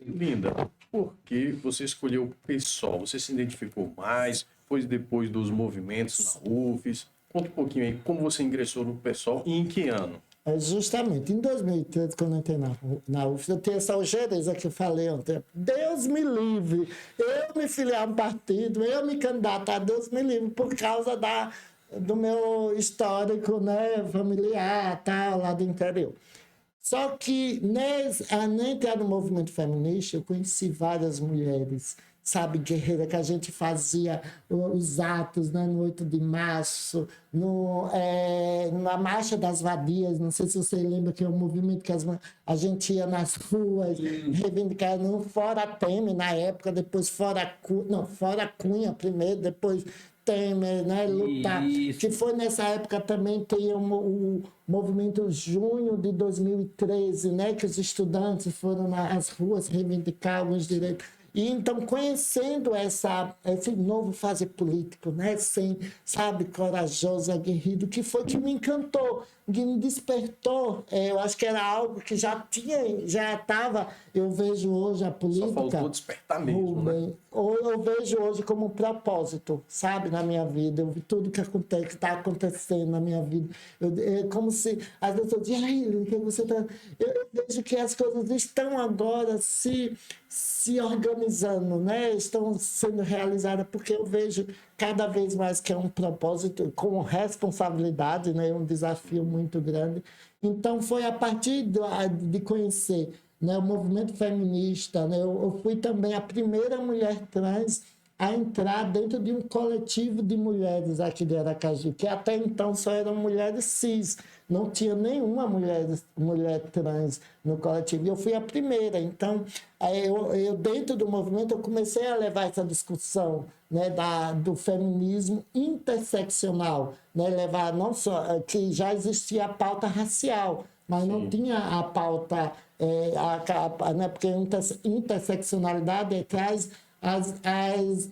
Linda, por que você escolheu o PSOL? Você se identificou mais? Foi depois dos movimentos na UFES? Conta um pouquinho aí como você ingressou no PSOL e em que ano? Justamente, em 2013, quando eu entrei na UFES, eu tenho essa ojeriza que eu falei ontem. Deus me livre, eu me filiar a um partido, eu me candidatar, Deus me livre, por causa do meu histórico, né, familiar, tal, lá do interior. Só que, na entrada no movimento feminista, eu conheci várias mulheres, sabe, guerreira, que a gente fazia os atos, né, no 8 de março, na Marcha das Vadias, não sei se você lembra, que é um movimento que a gente ia nas ruas, reivindicando Fora Temer na época, depois Fora Cunha primeiro, depois Temer, né, lutar. Isso. Que foi nessa época também, tem o movimento junho de 2013, né, que os estudantes foram nas ruas reivindicar alguns direitos. E então, conhecendo esse novo fase político, né, sabe, corajoso, aguerrido, que foi que me encantou, que me despertou. Eu acho que era algo que já estava, eu vejo hoje a política... Só faltou despertar mesmo, né? Ou eu vejo hoje como um propósito, sabe, na minha vida. Eu vi tudo que está acontecendo na minha vida. É como se as pessoas dizem, ai, que você tá... Eu vejo que as coisas estão agora se organizando, né? Estão sendo realizadas, porque eu vejo cada vez mais que é um propósito com responsabilidade, né? Um desafio muito grande. Então, foi a partir de conhecer, né, o movimento feminista, né? Eu fui também a primeira mulher trans a entrar dentro de um coletivo de mulheres aqui de Aracaju, que até então só eram mulheres cis, não tinha nenhuma mulher trans no coletivo. E eu fui a primeira. Então, eu dentro do movimento, eu comecei a levar essa discussão, né, do feminismo interseccional, né, levar não só que já existia a pauta racial, mas não tinha a pauta, né, porque interseccionalidade traz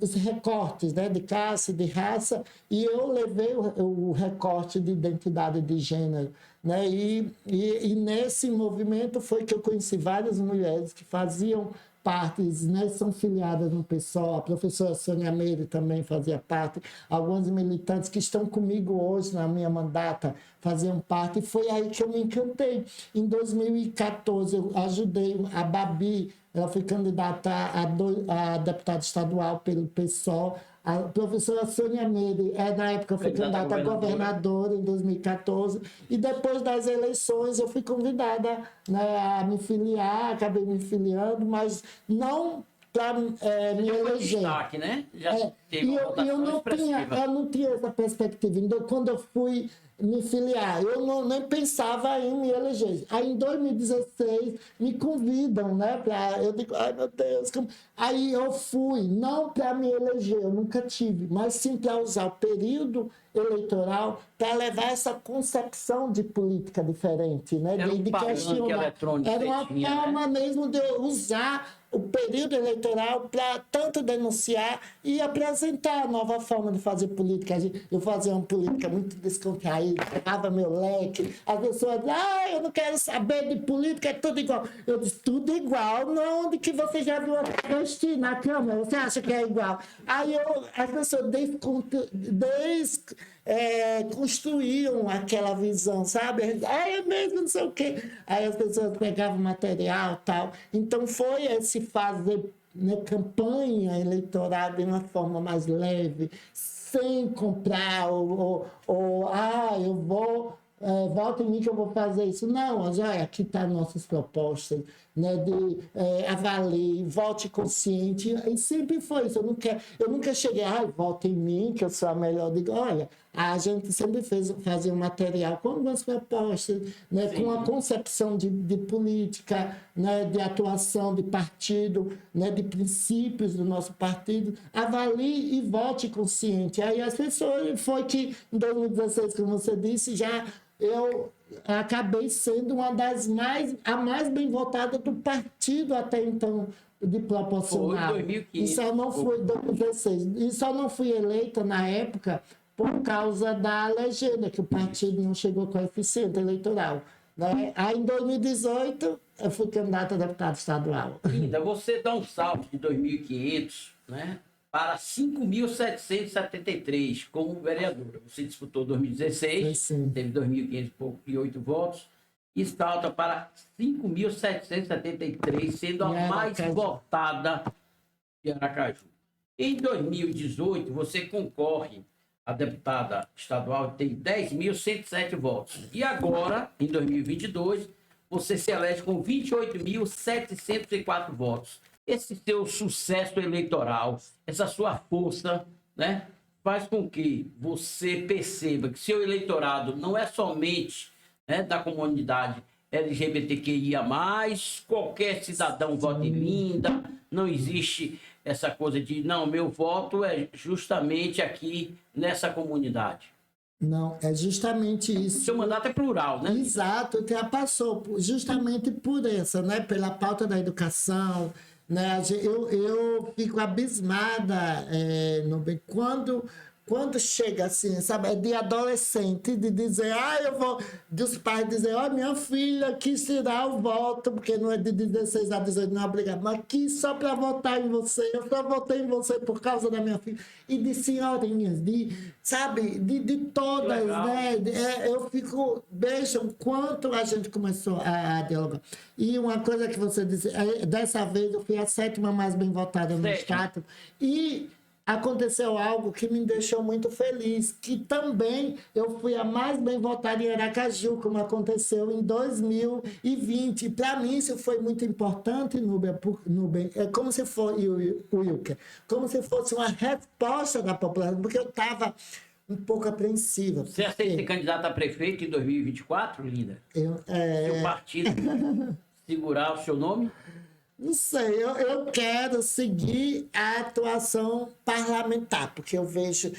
os recortes, né, de classe, de raça, e eu levei o recorte de identidade de gênero. Né? E nesse movimento foi que eu conheci várias mulheres que faziam partes, né, são filiadas no PSOL, a professora Sônia Meire também fazia parte, alguns militantes que estão comigo hoje na minha mandata faziam parte, e foi aí que eu me encantei. Em 2014, eu ajudei a Babi, ela foi candidata a deputada estadual pelo PSOL, a professora Sônia Meire, na época, foi candidata a governadora em 2014, e depois das eleições eu fui convidada, né, a me filiar, acabei me filiando, mas não para me eleger. Destaque, né? Já teve E uma eu votação eu não tinha essa perspectiva. Então, quando eu fui me filiar, eu nem pensava em me eleger. Aí, em 2016, me convidam, né? Eu digo, ai meu Deus. Aí eu fui, não para me eleger, eu nunca tive, mas sim para usar o período eleitoral para levar essa concepção de política diferente, né? Era um de palanque eletrônico. Era uma você tinha, forma né? mesmo de eu usar o período eleitoral para tanto denunciar e apresentar a nova forma de fazer política. Eu fazia uma política muito descontraída, pegava meu leque, as pessoas diziam, eu não quero saber de política, é tudo igual. Eu disse, tudo igual? Não, onde que você já viu assistir na Câmara? Você acha que é igual? Aí as pessoas construíam aquela visão, sabe? É mesmo, não sei o quê. Aí as pessoas pegavam material e tal. Então foi esse fazer, né, campanha eleitoral de uma forma mais leve, sem comprar eu vou volta em mim que eu vou fazer isso. Não, olha, aqui estão nossas propostas, né, avalie, vote consciente, e sempre foi isso. Eu nunca cheguei, vote em mim, que eu sou a melhor. Eu digo, olha, a gente sempre fazia um material com algumas propostas, né, com a concepção de política, né, de atuação de partido, né, de princípios do nosso partido. Avalie e vote consciente. Aí as pessoas, foi que em 2016, como você disse, eu acabei sendo a mais bem votada do partido até então, de proporcional. Foi em 2015. E só não fui 2016. E só não fui eleita na época por causa da legenda, que o partido não chegou com coeficiente eleitoral. Né? Aí em 2018 eu fui candidata a deputado estadual. Linda, você dá um salto de 2.500, né, para 5.773 como vereadora. Você disputou 2016, teve 2.508 votos, e salta para 5.773, sendo a mais votada de Aracaju. Em 2018, você concorre a deputada estadual, tem 10.107 votos. E agora, em 2022, você se elege com 28.704 votos. Esse seu sucesso eleitoral, essa sua força, né, faz com que você perceba que seu eleitorado não é somente, né, da comunidade LGBTQIA+, qualquer cidadão vota em Linda, não existe essa coisa de, não, meu voto é justamente aqui nessa comunidade. Não, é justamente isso. Seu mandato é plural, né? Exato, que passou justamente por essa, né, pela pauta da educação. Né? Eu fico abismada quando chega assim, sabe, de adolescente, de dizer, dos pais dizer, minha filha quis tirar o voto, porque não é de 16 a 18, não é obrigado, mas quis só para votar em você, eu só votei em você por causa da minha filha. E de senhorinhas, de todas, né? Eu fico, veja o quanto a gente começou a dialogar. E uma coisa que você disse, dessa vez eu fui a 7ª mais bem votada no estado, e aconteceu algo que me deixou muito feliz, que também eu fui a mais bem votada em Aracaju, como aconteceu em 2020. Para mim isso foi muito importante, Núbia, é como se fosse, Wilker, como se fosse uma resposta da população, porque eu estava um pouco apreensiva. Você aceita ser candidata a prefeito em 2024, Linda? Seu partido segurar o seu nome? Não sei, eu quero seguir a atuação parlamentar, porque eu vejo,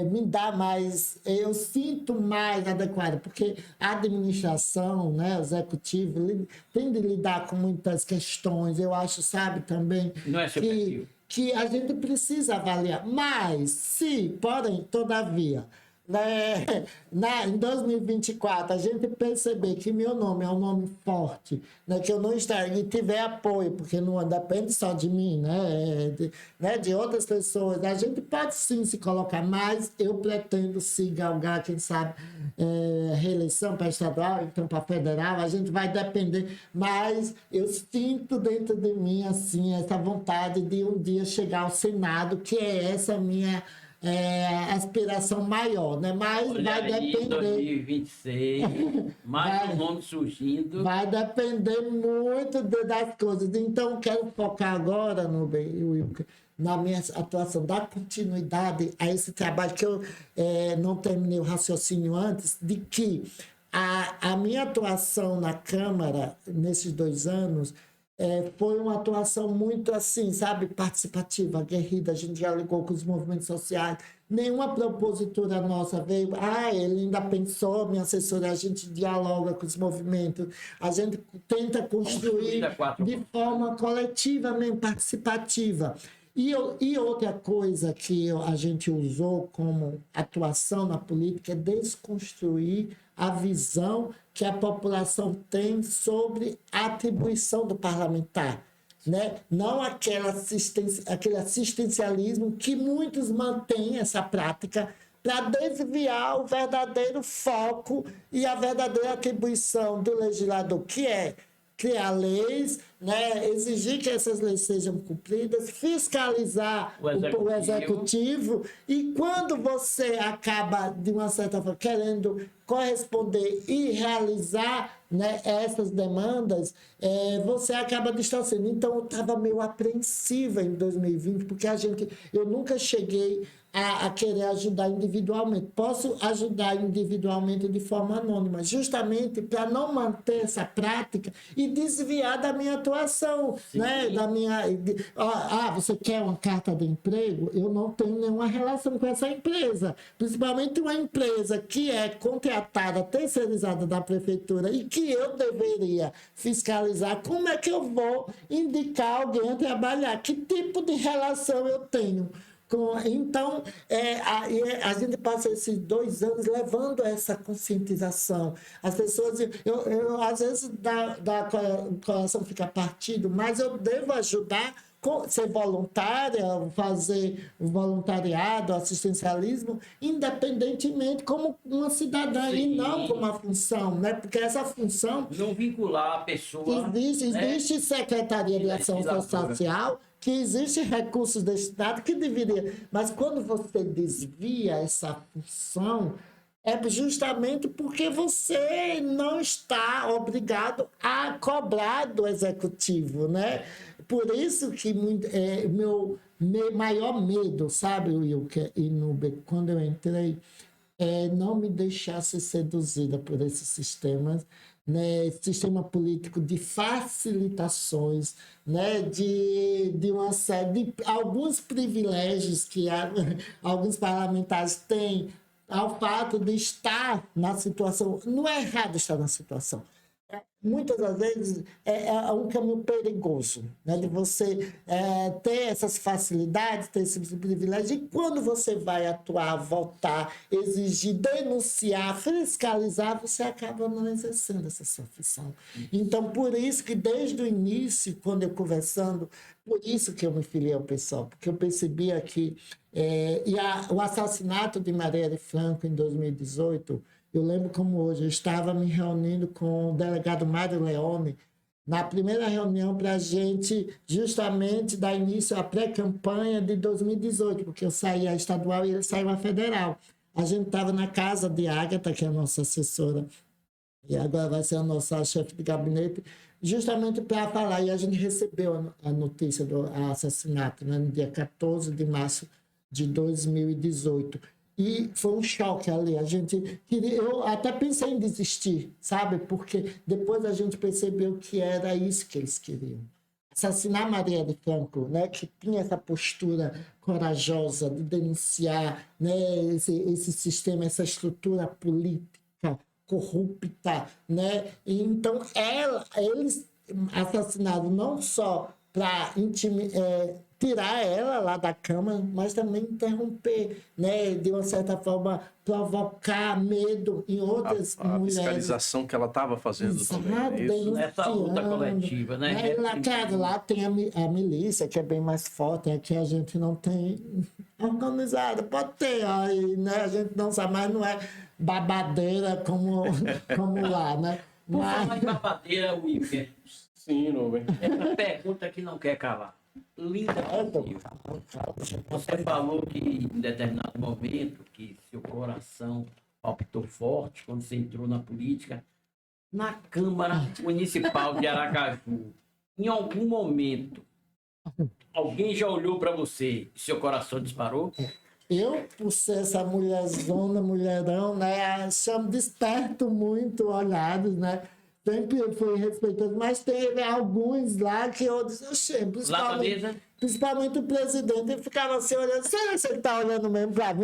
me dá mais, eu sinto mais adequada, porque a administração, né, o executivo, tem de lidar com muitas questões, eu acho, sabe, também... Não é seu perfil. que a gente precisa avaliar. Mas, se, porém, todavia, né, em 2024, a gente perceber que meu nome é um nome forte, né, que eu não estaria e tiver apoio, porque não depende só de mim, de outras pessoas, a gente pode sim se colocar, mas eu pretendo se galgar, quem sabe, reeleição para estadual, então para federal, a gente vai depender, mas eu sinto dentro de mim assim, essa vontade de um dia chegar ao Senado, que é essa minha aspiração maior, né? Mas Olha vai aí, depender. 2026, mais um nome surgindo. Vai depender muito das coisas. Então, quero focar agora, Wilker, na minha atuação, dar continuidade a esse trabalho que eu não terminei o raciocínio antes, de que a minha atuação na Câmara, nesses 2 anos, foi uma atuação muito assim, sabe, participativa, aguerrida. A gente já ligou com os movimentos sociais. Nenhuma propositura nossa veio, ele ainda pensou, minha assessora, a gente dialoga com os movimentos, a gente tenta construir de forma coletiva, mesmo, participativa. E outra coisa que a gente usou como atuação na política é desconstruir a visão que a população tem sobre a atribuição do parlamentar, né? Não aquele assistencialismo que muitos mantêm essa prática para desviar o verdadeiro foco e a verdadeira atribuição do legislador, que é criar leis, né, exigir que essas leis sejam cumpridas, fiscalizar o executivo, e quando você acaba, de uma certa forma, querendo corresponder e realizar, né, essas demandas, você acaba distorcendo. Então, eu estava meio apreensiva em 2020, porque eu nunca cheguei a querer ajudar individualmente. Posso ajudar individualmente de forma anônima, justamente para não manter essa prática e desviar da minha atuação, né? Você quer uma carta de emprego? Eu não tenho nenhuma relação com essa empresa, principalmente uma empresa que é contratada, terceirizada da prefeitura e que eu deveria fiscalizar. Como é que eu vou indicar alguém a trabalhar? Que tipo de relação eu tenho? Então, a gente passa esses 2 anos levando essa conscientização. As pessoas, às vezes, o coração fica partido, mas eu devo ajudar, ser voluntária, fazer voluntariado, assistencialismo, independentemente como uma cidadã. Sim. E não como uma função, né? Porque essa função... Não vincular a pessoa... Existe Secretaria de Ação Social, que existe recursos destinados que deveria... Mas quando você desvia essa função, é justamente porque você não está obrigado a cobrar do executivo, né? Por isso que meu maior medo, sabe, Wilker e Nube, quando eu entrei, não me deixar ser seduzida por esses sistemas, né, sistema político de facilitações, né, de uma série de alguns privilégios que alguns parlamentares têm ao fato de estar na situação. Não é errado estar na situação. Muitas das vezes é um caminho perigoso, né? De você ter essas facilidades, ter esses privilégios, e quando você vai atuar, votar, exigir, denunciar, fiscalizar, você acaba não exercendo essa sua função. Então, por isso que desde o início, quando eu conversando, por isso que eu me filiei ao PSOL, porque eu percebia que o assassinato de Marielle Franco em 2018, eu lembro como hoje, eu estava me reunindo com o delegado Mário Leone, na primeira reunião para a gente justamente dar início à pré-campanha de 2018, porque eu saí a estadual e ele saiu a federal. A gente estava na casa de Ágata, que é a nossa assessora, e agora vai ser a nossa chefe de gabinete, justamente para falar. E a gente recebeu a notícia do assassinato, né, no dia 14 de março de 2018. E foi um choque ali. Eu até pensei em desistir, sabe? Porque depois a gente percebeu que era isso que eles queriam. Assassinar Marielle Franco, né? Que tinha essa postura corajosa de denunciar, né? Esse sistema, essa estrutura política corrupta, né? E então, eles assassinaram não só para tirar ela lá da Câmara, mas também interromper, né? De uma certa forma, provocar medo em outras A mulheres. fiscalização que ela estava fazendo também, não é isso? Essa luta coletiva, né? Lá, cara, lá tem a milícia, que é bem mais forte, aqui a gente não tem organizada, pode ter, aí, né? A gente não sabe, mas não é babadeira como lá, né? Por falar em babadeira, Wilker, Sim, Nubem. essa pergunta que não quer calar. Linda Brasil. Você falou que em determinado momento que seu coração palpitou forte quando você entrou na política. Na Câmara Municipal de Aracaju, em algum momento, alguém já olhou para você e seu coração disparou? Eu, por ser essa mulherzona, mulherão, né, desperto muito olhados, né? Sempre fui respeitoso, mas teve alguns lá que eu disse, principalmente o presidente, ele ficava assim olhando, será que ele está olhando mesmo para mim?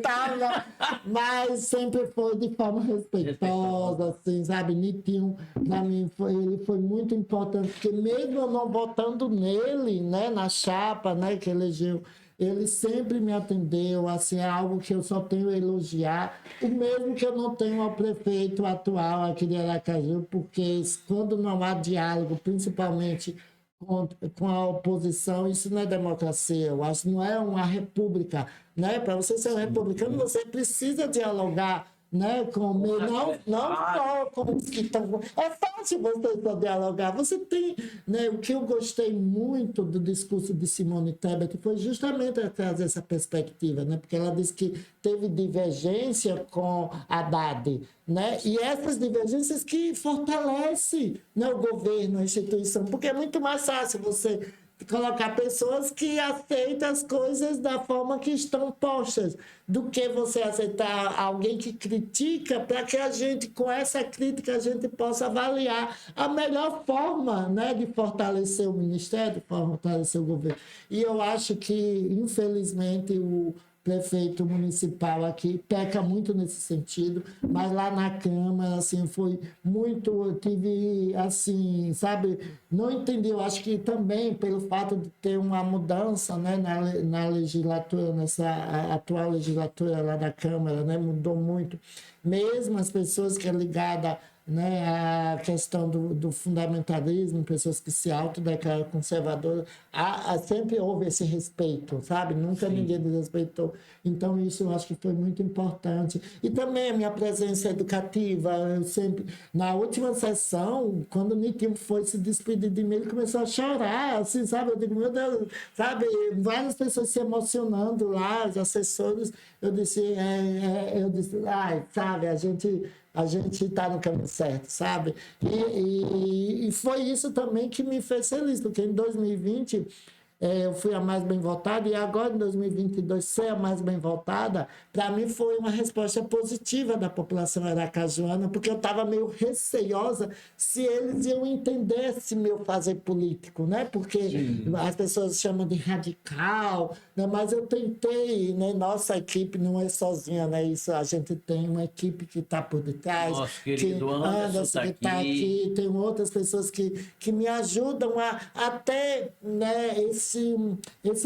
Tá, mas sempre foi de forma respeitosa, assim, sabe? Nitinho, para mim, ele foi muito importante, porque mesmo eu não votando nele, né, na chapa, né, que elegeu, ele sempre me atendeu, assim, é algo que eu só tenho a elogiar, o mesmo que eu não tenho ao prefeito atual aqui de Aracaju, porque quando não há diálogo, principalmente com a oposição, isso não é democracia, eu acho, não é uma república, né? Para você ser um republicano, você precisa dialogar, né, não só com os que estão. É fácil você só dialogar. Você tem, né, o que eu gostei muito do discurso de Simone Tebet foi justamente trazer essa perspectiva, né, porque ela disse que teve divergência com Haddad, né, e essas divergências que fortalecem, né, o governo, a instituição, porque é muito mais fácil você colocar pessoas que aceitam as coisas da forma que estão postas, do que você aceitar alguém que critica, para que a gente, com essa crítica, a gente possa avaliar a melhor forma, né, de fortalecer o Ministério, de fortalecer o governo. E eu acho que, infelizmente, o prefeito municipal aqui peca muito nesse sentido, mas lá na Câmara, assim, foi muito, eu tive, assim, sabe, não entendi, eu acho que também pelo fato de ter uma mudança, né, na legislatura, nessa atual legislatura lá da Câmara, né, mudou muito, mesmo as pessoas que é ligada, né, a questão do fundamentalismo, pessoas que se autodeclaram conservadoras, sempre houve esse respeito, sabe? Nunca ninguém desrespeitou. Então, isso eu acho que foi muito importante. E também a minha presença educativa, eu sempre... Na última sessão, quando o Nitinho foi se despedir de mim, ele começou a chorar, assim, sabe? Eu digo, meu Deus, sabe? Várias pessoas se emocionando lá, os assessores, eu disse, ai, sabe, a gente está no caminho certo, sabe? E foi isso também que me fez feliz, porque em 2020 eu fui a mais bem votada, e agora em 2022 ser a mais bem votada, para mim foi uma resposta positiva da população aracajuana, porque eu estava meio receiosa se eles iam entender esse meu fazer político, né? Porque as pessoas chamam de radical, né? Mas eu tentei, né? Nossa equipe não é sozinha, né? Isso, a gente tem uma equipe que está por detrás, nosso querido Anderson que está aqui, tem outras pessoas que me ajudam a ter, né, esse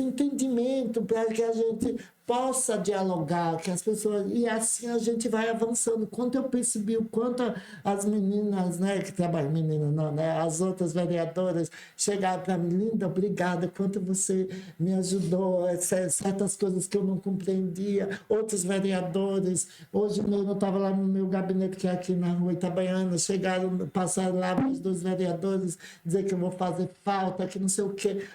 entendimento para que a gente possa dialogar, que as pessoas... E assim a gente vai avançando. Quanto eu percebi, o quanto as meninas, né, que trabalham... Meninas não, né? As outras vereadoras chegaram para mim, Linda, obrigada, quanto você me ajudou, certas coisas que eu não compreendia. Outros vereadores, hoje mesmo eu estava lá no meu gabinete, que é aqui na rua Itabaiana, passaram lá os dois vereadores, dizer que eu vou fazer falta, que não sei o quê.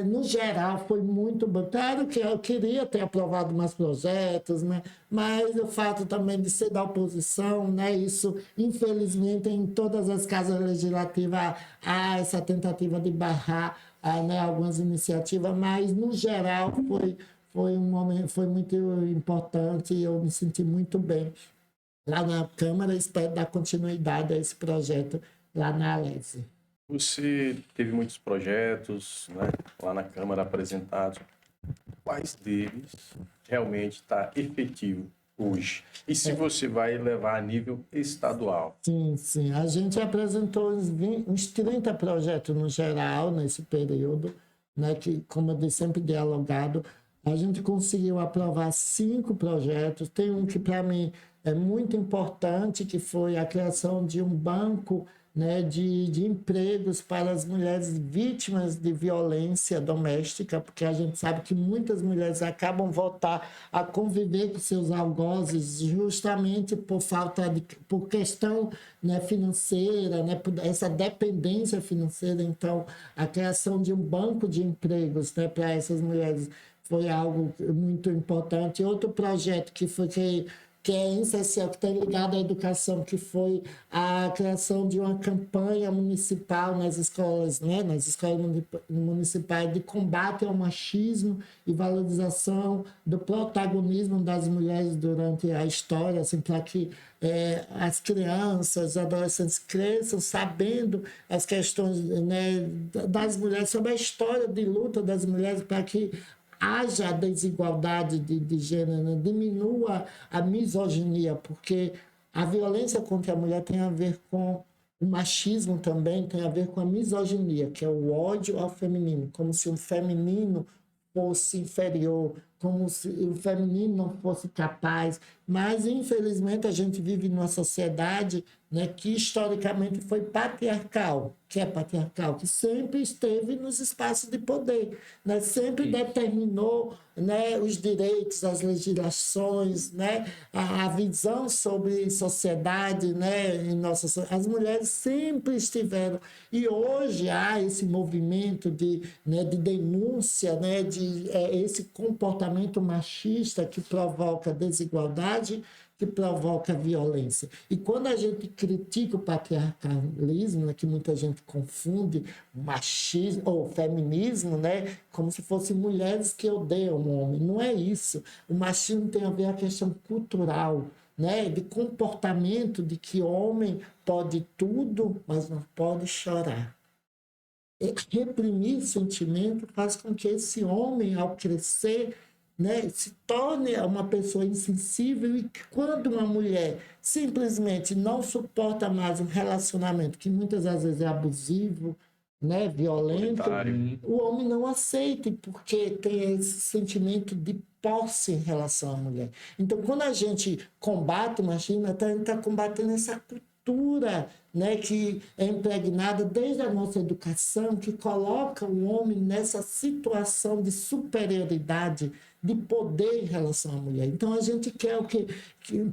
No geral, foi muito bom. Claro que eu queria ter aprovado mais projetos, né? Mas o fato também de ser da oposição, né? Isso, infelizmente, em todas as casas legislativas há essa tentativa de barrar, né, algumas iniciativas, mas, no geral, foi um momento, foi muito importante e eu me senti muito bem lá na Câmara. Espero dar continuidade a esse projeto lá na Alese. Você teve muitos projetos, né, lá na Câmara apresentados. Quais deles realmente está efetivo hoje? E se você vai levar a nível estadual? Sim. A gente apresentou uns 30 projetos no geral nesse período, né, que, como eu disse, sempre dialogado. A gente conseguiu aprovar 5 projetos. Tem um que, para mim, é muito importante, que foi a criação de um banco, né, de empregos para as mulheres vítimas de violência doméstica, porque a gente sabe que muitas mulheres acabam voltar a conviver com seus algozes justamente por falta de, por questão, né, financeira, né, por essa dependência financeira. Então, a criação de um banco de empregos, né, para essas mulheres foi algo muito importante. Outro projeto que é essencial, que está ligado à educação, que foi a criação de uma campanha municipal nas escolas, né, nas escolas municipais de combate ao machismo e valorização do protagonismo das mulheres durante a história, assim, para que as crianças, os adolescentes cresçam sabendo as questões, né, das mulheres, sobre a história de luta das mulheres, para que haja desigualdade de gênero, né? Diminua a misoginia, porque a violência contra a mulher tem a ver com o machismo também, tem a ver com a misoginia, que é o ódio ao feminino, como se o feminino fosse inferior, como se o feminino não fosse capaz. Mas, infelizmente, a gente vive numa sociedade, né, que historicamente foi patriarcal, que sempre esteve nos espaços de poder, né, sempre determinou, né, os direitos, as legislações, né, a visão sobre sociedade, né, em as mulheres sempre estiveram. E hoje há esse movimento né, de denúncia, né, de esse comportamento machista que provoca desigualdade, que provoca violência. E quando a gente critica o patriarcalismo, né, que muita gente confunde machismo ou feminismo, né, como se fossem mulheres que odeiam o homem. Não é isso. O machismo tem a ver com a questão cultural, né, de comportamento, de que homem pode tudo, mas não pode chorar. Reprimir sentimento faz com que esse homem, ao crescer, né, se torne uma pessoa insensível, e quando uma mulher simplesmente não suporta mais um relacionamento que muitas das vezes é abusivo, né, violento, o homem não aceita, porque tem esse sentimento de posse em relação à mulher. Então, quando a gente combate o machismo, a gente está combatendo essa cultura, né, que é impregnada desde a nossa educação, que coloca o homem nessa situação de superioridade, de poder em relação à mulher. Então, a gente quer o que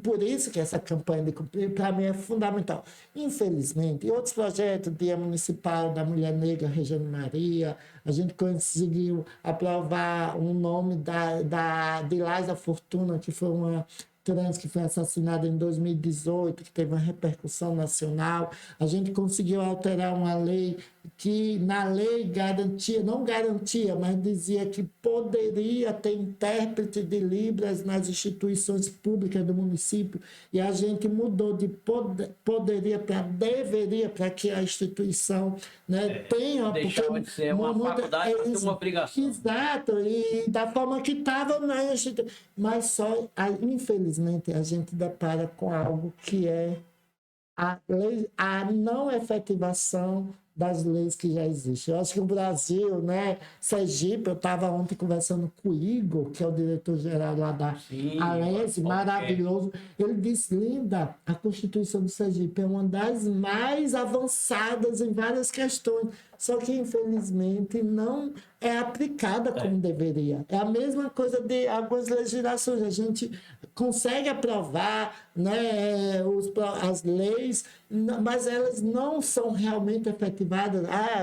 por isso que essa campanha de cumprir, para mim, é fundamental. Infelizmente, em outros projetos, Dia Municipal da Mulher Negra, Regiane Maria, a gente conseguiu aprovar um nome de Liza Fortuna, que foi uma trans que foi assassinada em 2018, que teve uma repercussão nacional. A gente conseguiu alterar uma lei que, na lei, garantia, não garantia, mas dizia que poderia ter intérprete de Libras nas instituições públicas do município, e a gente mudou de poderia para deveria, para que a instituição, né, tenha... Deixava de ser uma faculdade para ser uma obrigação. Exato, e da forma que estava na instituição. Mas só, infelizmente, a gente depara com algo que é a não efetivação das leis que já existem. Eu acho que o Brasil, né, Sergipe, eu estava ontem conversando com o Igor, que é o diretor-geral lá da Alese, maravilhoso. Ele disse: Linda, a Constituição do Sergipe é uma das mais avançadas em várias questões, só que, infelizmente, não é aplicada como deveria. É a mesma coisa de algumas legislações. A gente consegue aprovar, né, as leis, mas elas não são realmente efetivadas.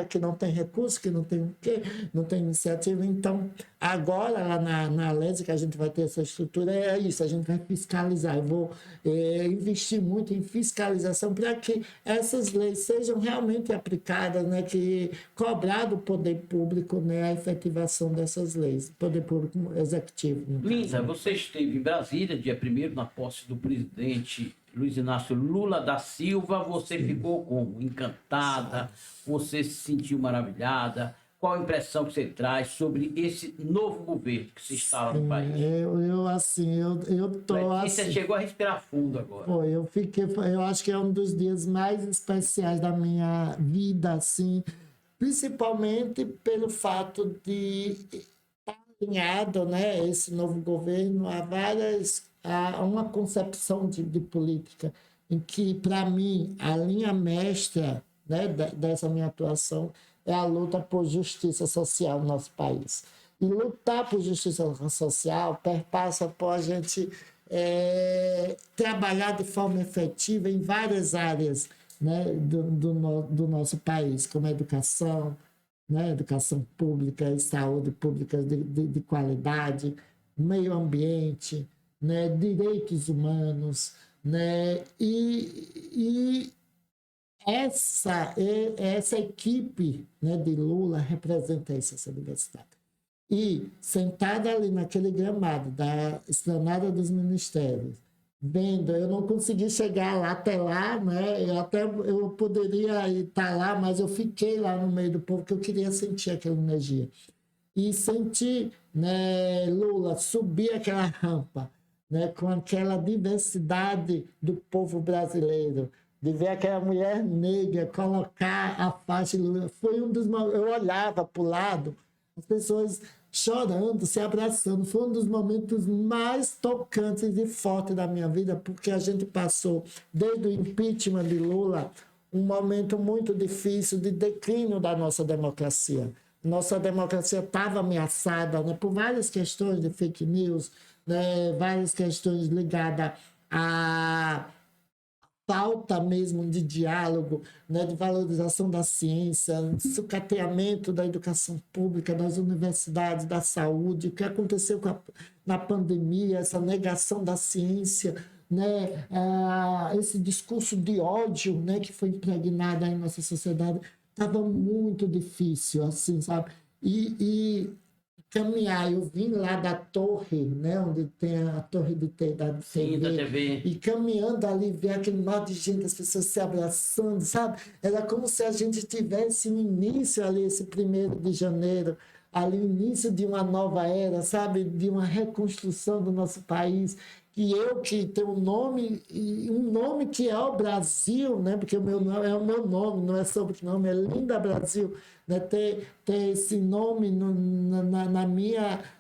Que não tem recurso, que não tem o quê, não tem iniciativa. Então, agora, lá na LESE, que a gente vai ter essa estrutura, é isso, a gente vai fiscalizar. Eu vou investir muito em fiscalização para que essas leis sejam realmente aplicadas, né, que cobrar do poder público, né, a efetivação dessas leis, poder público executivo. Linda, você esteve em Brasília, dia 1º, na posse do presidente Luiz Inácio Lula da Silva. Você ficou como? Encantada? Você se sentiu maravilhada? Qual a impressão que você traz sobre esse novo governo que se instala no país? Eu tô Letícia assim... chegou a respirar fundo agora. Eu acho que é um dos dias mais especiais da minha vida, assim, principalmente pelo fato de estar alinhado, né, esse novo governo a uma concepção de política em que, para mim, a linha mestra, né, dessa minha atuação é a luta por justiça social no nosso país. E lutar por justiça social perpassa por a gente trabalhar de forma efetiva em várias áreas, né, do nosso país, como a educação, né, educação pública e saúde pública de qualidade, meio ambiente, né, direitos humanos, né, e essa equipe, né, de Lula representa essa diversidade. E sentada ali naquele gramado da Esplanada dos Ministérios, vendo, eu não consegui chegar lá até lá, né? Eu poderia estar lá, mas eu fiquei lá no meio do povo, porque eu queria sentir aquela energia. E sentir, né, Lula subir aquela rampa, né, com aquela diversidade do povo brasileiro, de ver aquela mulher negra colocar a faixa de Lula. Foi um dos momentos, eu olhava para o lado, as pessoas chorando, se abraçando. Foi um dos momentos mais tocantes e fortes da minha vida, porque a gente passou, desde o impeachment de Lula, um momento muito difícil de declínio da nossa democracia. Nossa democracia estava ameaçada, né, por várias questões de fake news, né, várias questões ligadas à falta mesmo de diálogo, né, de valorização da ciência, de sucateamento da educação pública, das universidades, da saúde, o que aconteceu na pandemia, essa negação da ciência, né, esse discurso de ódio, né, que foi impregnado em nossa sociedade, estava muito difícil, assim, sabe? E caminhar, eu vim lá da torre, né, onde tem a torre da TV, Sim, da TV. E caminhando ali, ver aquele mar de gente, as pessoas se abraçando, sabe? Era como se a gente tivesse no início ali, esse 1º de janeiro, ali o início de uma nova era, sabe? De uma reconstrução do nosso país, que tenho um nome que é o Brasil, né? Porque o meu nome é o meu nome, não é sobrenome, é Linda Brasil, né? Ter esse nome no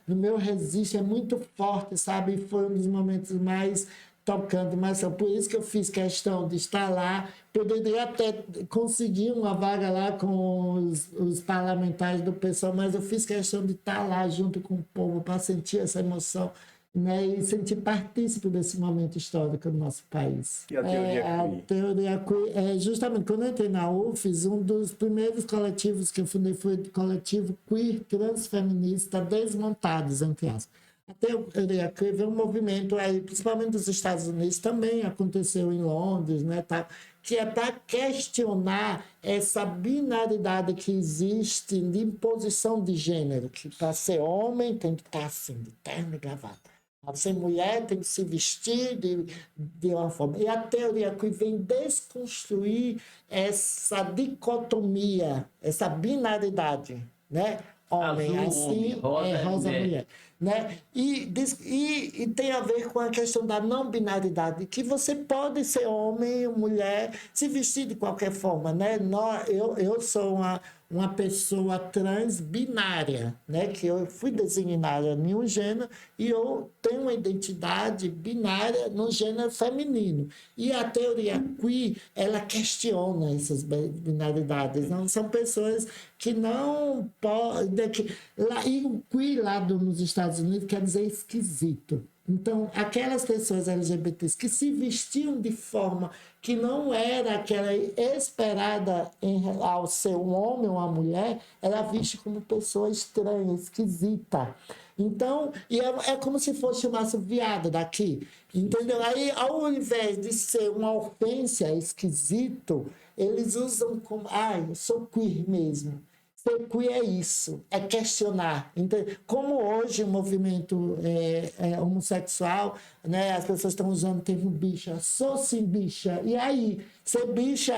meu registro é muito forte, sabe? E foi um dos momentos mais tocantes, mas por isso que eu fiz questão de estar lá. Poderia até conseguir uma vaga lá com os parlamentares do PSOL, mas eu fiz questão de estar lá junto com o povo para sentir essa emoção, né, e sentir partícipe desse momento histórico do nosso país. E a teoria A queer? teoria queer, justamente quando eu entrei na UFES, um dos primeiros coletivos que eu fundei foi o coletivo queer transfeminista Desmontados, entre aspas. A teoria queer veio um movimento aí, principalmente dos Estados Unidos, também aconteceu em Londres, né, tal, que é para questionar essa binaridade que existe de imposição de gênero, que para ser homem tem que estar assim, de terno e gravata. Para ser mulher tem que se vestir de uma forma. E a teoria que vem desconstruir essa dicotomia, essa binaridade, né? Homem, Azul, assim, homem, rosa, mulher. Né? E tem a ver com a questão da não binaridade, que você pode ser homem ou mulher, se vestir de qualquer forma. Né? Eu sou uma pessoa trans binária, né? Que eu fui designada em um gênero e eu tenho uma identidade binária no gênero feminino. E a teoria queer, ela questiona essas binaridades. Não são pessoas que não podem... E o queer lá nos Estados Unidos quer dizer esquisito. Então, aquelas pessoas LGBTs que se vestiam de forma que não era aquela esperada ao ser um homem ou uma mulher, era vista como pessoa estranha, esquisita. Então, é como se fosse chamasse viado daqui, entendeu? Aí, ao invés de ser uma ofensa esquisito, eles usam como, eu sou queer mesmo. Ser queer é isso, é questionar. Entende? Como hoje o movimento homossexual, né, as pessoas estão usando o termo bicha, sou sim bicha. E aí, ser bicha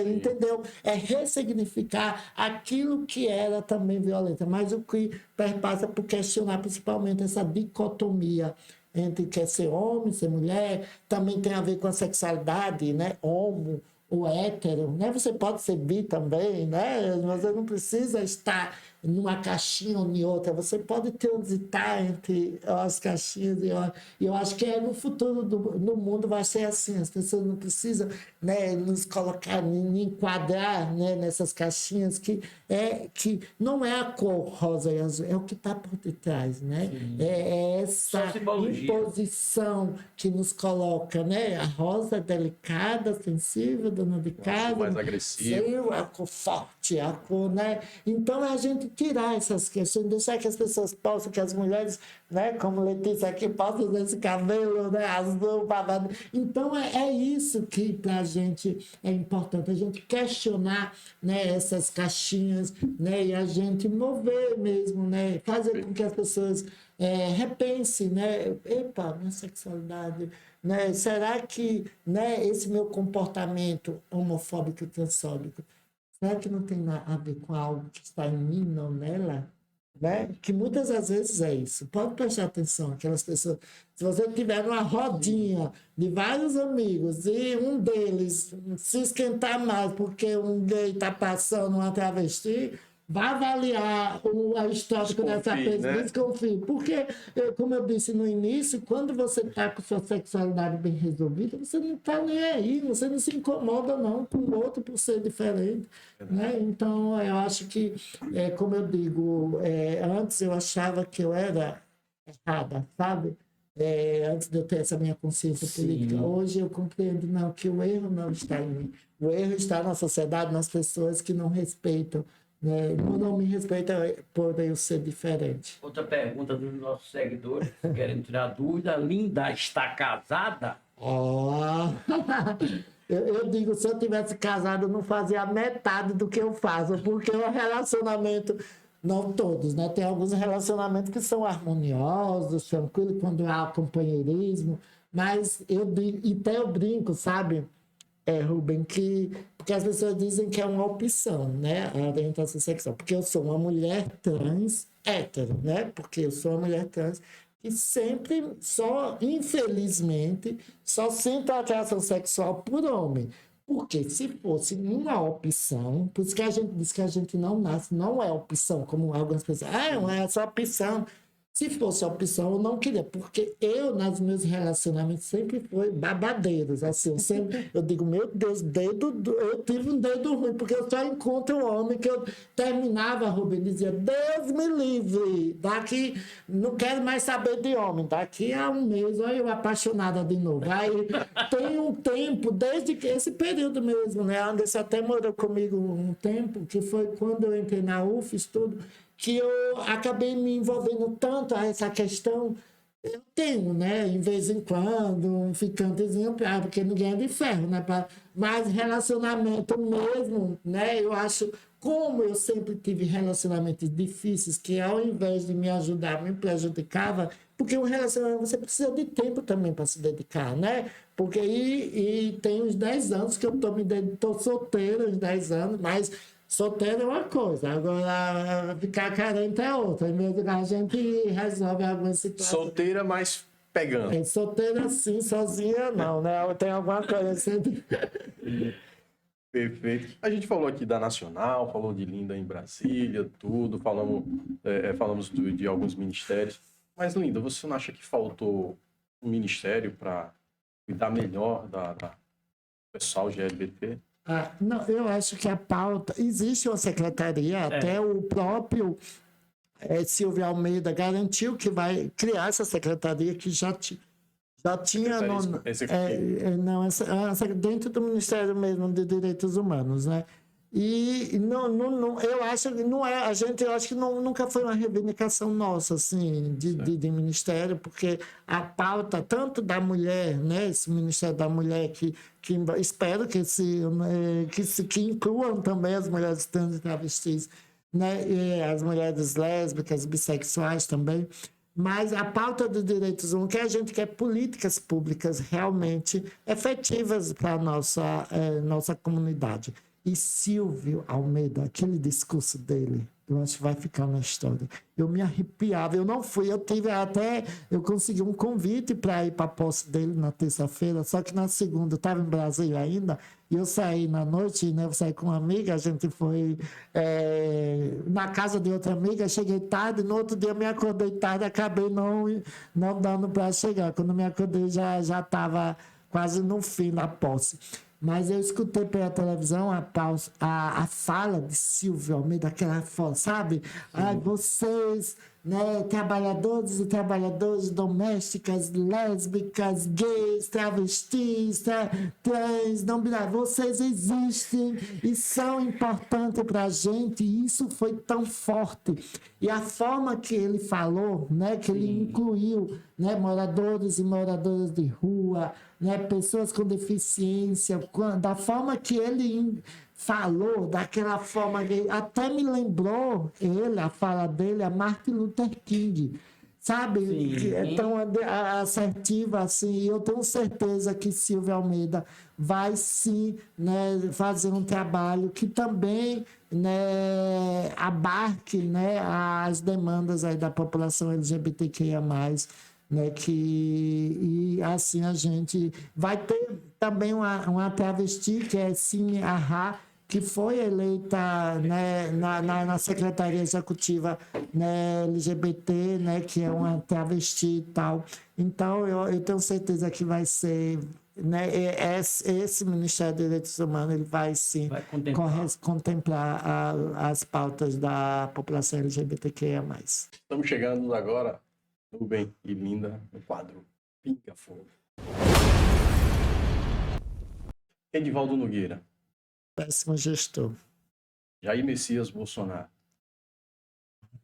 entendeu? É ressignificar aquilo que era também violenta. Mas o que perpassa por questionar principalmente essa dicotomia entre quer ser homem, ser mulher, também tem a ver com a sexualidade, né? Homo, ou hétero, né? Você pode ser bi também, né? Você não precisa estar numa caixinha ou em outra, você pode transitar entre as caixinhas e eu acho que no futuro no mundo vai ser assim, as pessoas não precisam, né, nos colocar, enquadrar, né, nessas caixinhas que não é a cor rosa e azul, é o que está por detrás, né? É essa imposição que nos coloca, né? A rosa é delicada, sensível, dona de casa, mais agressivo, a cor forte, a cor, né? Então a gente tirar essas questões, deixar que as pessoas possam, que as mulheres, né, como Letícia aqui, possam usar esse cabelo, né, azul, babado. Então é isso que para a gente é importante, a gente questionar, né, essas caixinhas, né, e a gente mover mesmo, né, fazer com que as pessoas repensem, né, epa, minha sexualidade, né, será que, né, esse meu comportamento homofóbico e transfóbico, será que não tem a ver com algo que está em mim, não nela? Né? Que muitas das vezes é isso. Pode prestar atenção, aquelas pessoas. Se você tiver uma rodinha de vários amigos e um deles se esquentar mais porque um gay está passando uma travesti, vá avaliar o histórico dessa pessoa, né? Desconfie. Porque, como eu disse no início, quando você está com sua sexualidade bem resolvida, você não está nem aí, você não se incomoda não com o outro por ser diferente. Né? Então, eu acho que, como eu digo, antes eu achava que eu era errada, sabe? Antes de eu ter essa minha consciência política. Hoje eu compreendo não, que o erro não está em mim. O erro está na sociedade, nas pessoas que não respeitam. Né? Não me respeita por eu ser diferente. Outra pergunta dos nossos seguidores, querendo tirar dúvida. Linda está casada? Eu digo, se eu tivesse casado, eu não fazia a metade do que eu faço, porque o relacionamento, não todos, né? Tem alguns relacionamentos que são harmoniosos, tranquilos, quando há companheirismo, mas eu brinco, sabe? Rubem, porque as pessoas dizem que é uma opção, né, a orientação sexual, porque eu sou uma mulher trans hétero, né, porque eu sou uma mulher trans e sempre, infelizmente, só sinto atração sexual por homem. Porque se fosse uma opção, por isso que a gente diz que a gente não nasce, não é opção, como algumas pessoas, não é só opção. Se fosse opção, eu não queria, porque eu, nos meus relacionamentos, sempre fui babadeiros, assim, eu digo, meu Deus, eu tive um dedo ruim, porque eu só encontro um homem que eu terminava, Rubem, dizia, Deus me livre, daqui, não quero mais saber de homem, daqui a um mês, olha eu apaixonada de novo. Aí tem um tempo, desde que esse período mesmo, né, Anderson até morou comigo um tempo, que foi quando eu entrei na UFES, tudo, que eu acabei me envolvendo tanto a essa questão, eu tenho, né, em vez em quando, um ficantezinho, porque ninguém é de ferro, né, mas relacionamento mesmo, né, eu acho, como eu sempre tive relacionamentos difíceis, que ao invés de me ajudar, me prejudicava, porque o relacionamento você precisa de tempo também para se dedicar, né, porque e tem uns 10 anos que eu estou solteira, uns 10 anos, mas solteiro é uma coisa, agora ficar carente é outra. Mesmo a gente resolve algumas situações. Solteira, mas pegando. Solteira sim, sozinha não, né? Tem alguma coisa assim. Perfeito. A gente falou aqui da Nacional, falou de Linda em Brasília, tudo, falamos de alguns ministérios. Mas, Linda, você não acha que faltou um ministério para cuidar melhor da pessoal LGBT? Não, eu acho que a pauta... Existe uma secretaria, até o próprio Silvio Almeida garantiu que vai criar essa secretaria que já tinha... dentro do Ministério mesmo de Direitos Humanos, né? E eu acho que não é, eu acho que nunca foi uma reivindicação nossa, assim, de ministério, porque a pauta, tanto da mulher, né, esse Ministério da Mulher, que espero que incluam também as mulheres trans e travestis, né, e as mulheres lésbicas, bissexuais também, mas a pauta dos direitos humanos, que a gente quer políticas públicas realmente efetivas para a nossa comunidade. E Silvio Almeida, aquele discurso dele, eu acho que vai ficar na história. Eu me arrepiava, eu não fui, eu consegui um convite para ir para a posse dele na terça-feira, só que na segunda eu estava em Brasília ainda, e eu saí na noite, né, eu saí com uma amiga, a gente foi na casa de outra amiga, cheguei tarde, no outro dia eu me acordei tarde, acabei não dando para chegar. Quando me acordei já estava quase no fim da posse. Mas eu escutei pela televisão a fala de Silvio Almeida, aquela fala, sabe? Ai, vocês, né, trabalhadores e trabalhadoras domésticas, lésbicas, gays, travestis, trans, não binários, vocês existem e são importantes para a gente, e isso foi tão forte. E a forma que ele falou, né, que ele incluiu, né, moradores e moradoras de rua, né, pessoas com deficiência, da forma que ele falou, daquela forma que até me lembrou a fala dele, a Martin Luther King, sabe? Que é tão assertiva assim, e eu tenho certeza que Silvio Almeida vai sim, né, fazer um trabalho que também, né, abarque, né, as demandas aí da população LGBTQIA+, né, e assim a gente vai ter também uma travesti que é Cine Arra, que foi eleita, né, na Secretaria Executiva, né, LGBT, né, que é uma travesti e tal. Então, eu tenho certeza que vai ser, né, esse Ministério dos Direitos Humanos ele vai sim contemplar as pautas da população LGBTQIA+. Estamos chegando agora, Nubem e Linda, no quadro Pinga Fogo. Edivaldo Nogueira. Péssimo gestor. Jair Messias Bolsonaro.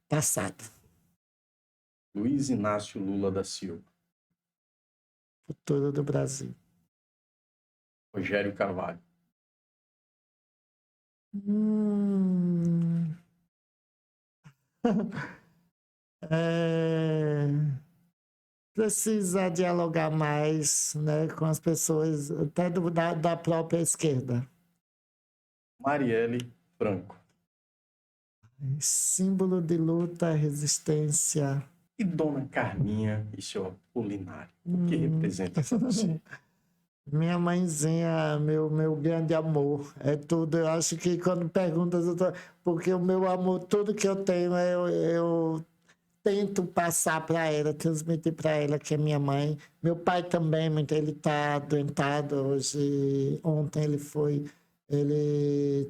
Passado. Luiz Inácio Lula da Silva. Futuro do Brasil. Rogério Carvalho. Precisa dialogar mais, né, com as pessoas, até da própria esquerda. Marielle Franco. Símbolo de luta, resistência. E Dona Carminha e seu Apolinário. O que representa para você? Minha mãezinha, meu grande amor, é tudo. Eu acho que quando perguntas, porque o meu amor, tudo que eu tenho, eu tento passar para ela, transmitir para ela, que é minha mãe. Meu pai também, ele está adoentado hoje. Ontem ele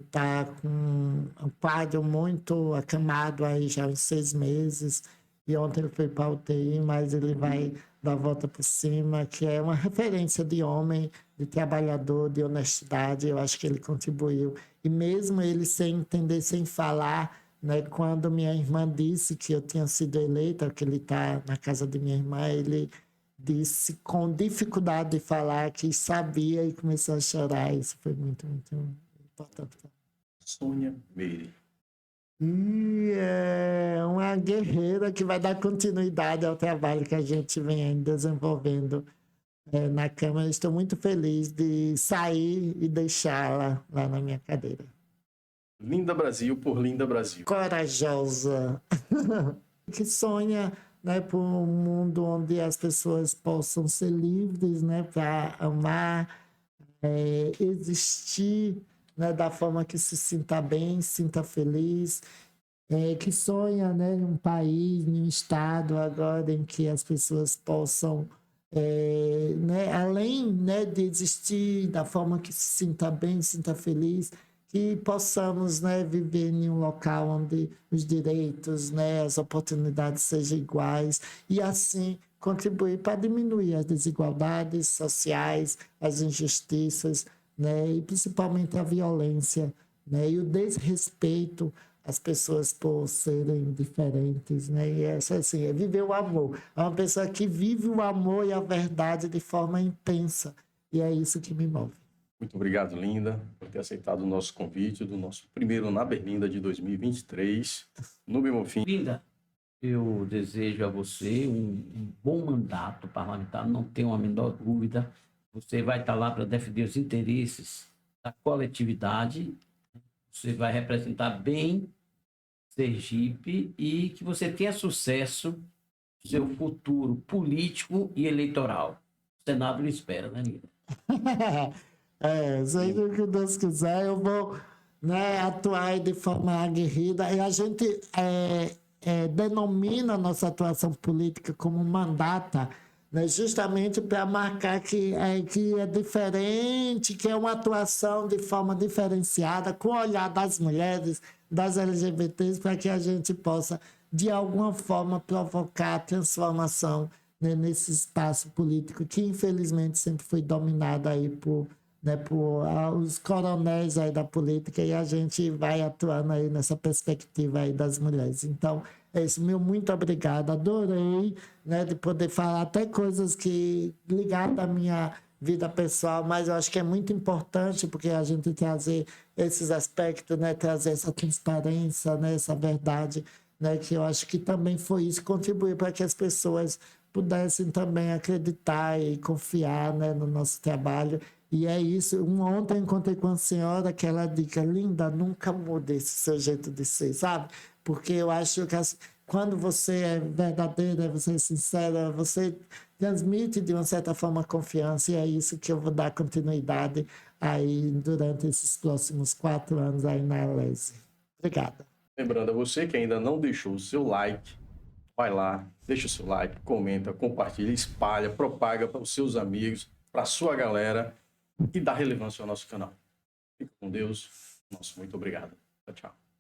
está com um quadro muito acamado aí já há uns 6 meses. E ontem ele foi para a UTI, mas ele vai dar a volta por cima, que é uma referência de homem, de trabalhador, de honestidade. Eu acho que ele contribuiu. E mesmo ele sem entender, sem falar, né, quando minha irmã disse que eu tinha sido eleita, que ele está na casa de minha irmã, ele disse com dificuldade de falar que sabia e começou a chorar. Isso foi muito, muito importante. Sônia Meire. E é uma guerreira que vai dar continuidade ao trabalho que a gente vem desenvolvendo na Câmara. Estou muito feliz de sair e deixá-la lá na minha cadeira. Linda Brasil por Linda Brasil. Corajosa. Que sonha, né, por um mundo onde as pessoas possam ser livres, né, para amar, existir, né, da forma que se sinta bem, se sinta feliz, que sonha, né, em um país, em um estado agora em que as pessoas possam, né, além, né, de existir da forma que se sinta bem, se sinta feliz, que possamos, né, viver em um local onde os direitos, né, as oportunidades sejam iguais e assim contribuir para diminuir as desigualdades sociais, as injustiças, né, e principalmente a violência, né, e o desrespeito às pessoas por serem diferentes, né, e essa assim, é viver o amor. É uma pessoa que vive o amor e a verdade de forma intensa, e é isso que me move. Muito obrigado, Linda, por ter aceitado o nosso convite do nosso primeiro Na Berlinda de 2023. Nubem Bonfim. Linda, eu desejo a você um bom mandato parlamentar, não tenho a menor dúvida. Você vai estar lá para defender os interesses da coletividade, você vai representar bem Sergipe e que você tenha sucesso no seu futuro político e eleitoral. O Senado lhe espera, né, Lira? Seja o que Deus quiser, eu vou, né, atuar aí de forma aguerrida. E a gente denomina a nossa atuação política como mandata, né, justamente para marcar que é diferente, que é uma atuação de forma diferenciada, com o olhar das mulheres, das LGBTs, para que a gente possa, de alguma forma, provocar a transformação, né, nesse espaço político que, infelizmente, sempre foi dominado aí por, né, por os coronéis aí da política, e a gente vai atuando aí nessa perspectiva aí das mulheres. Então, é isso, meu muito obrigado, adorei, né, de poder falar até coisas que ligadas à minha vida pessoal, mas eu acho que é muito importante porque a gente trazer esses aspectos, né, trazer essa transparência, né, essa verdade, né, que eu acho que também foi isso, contribuir para que as pessoas pudessem também acreditar e confiar, né, no nosso trabalho. E é isso. Ontem eu encontrei com a senhora que ela dica, linda, nunca mude esse seu jeito de ser, sabe? Porque eu acho que quando você é verdadeira, você é sincera, você transmite de uma certa forma confiança, e é isso que eu vou dar continuidade aí durante esses próximos 4 anos aí na Elese. Obrigada. Lembrando a você que ainda não deixou o seu like, vai lá, deixa o seu like, comenta, compartilha, espalha, propaga para os seus amigos, para a sua galera e dá relevância ao nosso canal. Fica com Deus. Nosso muito obrigado. Tchau, tchau.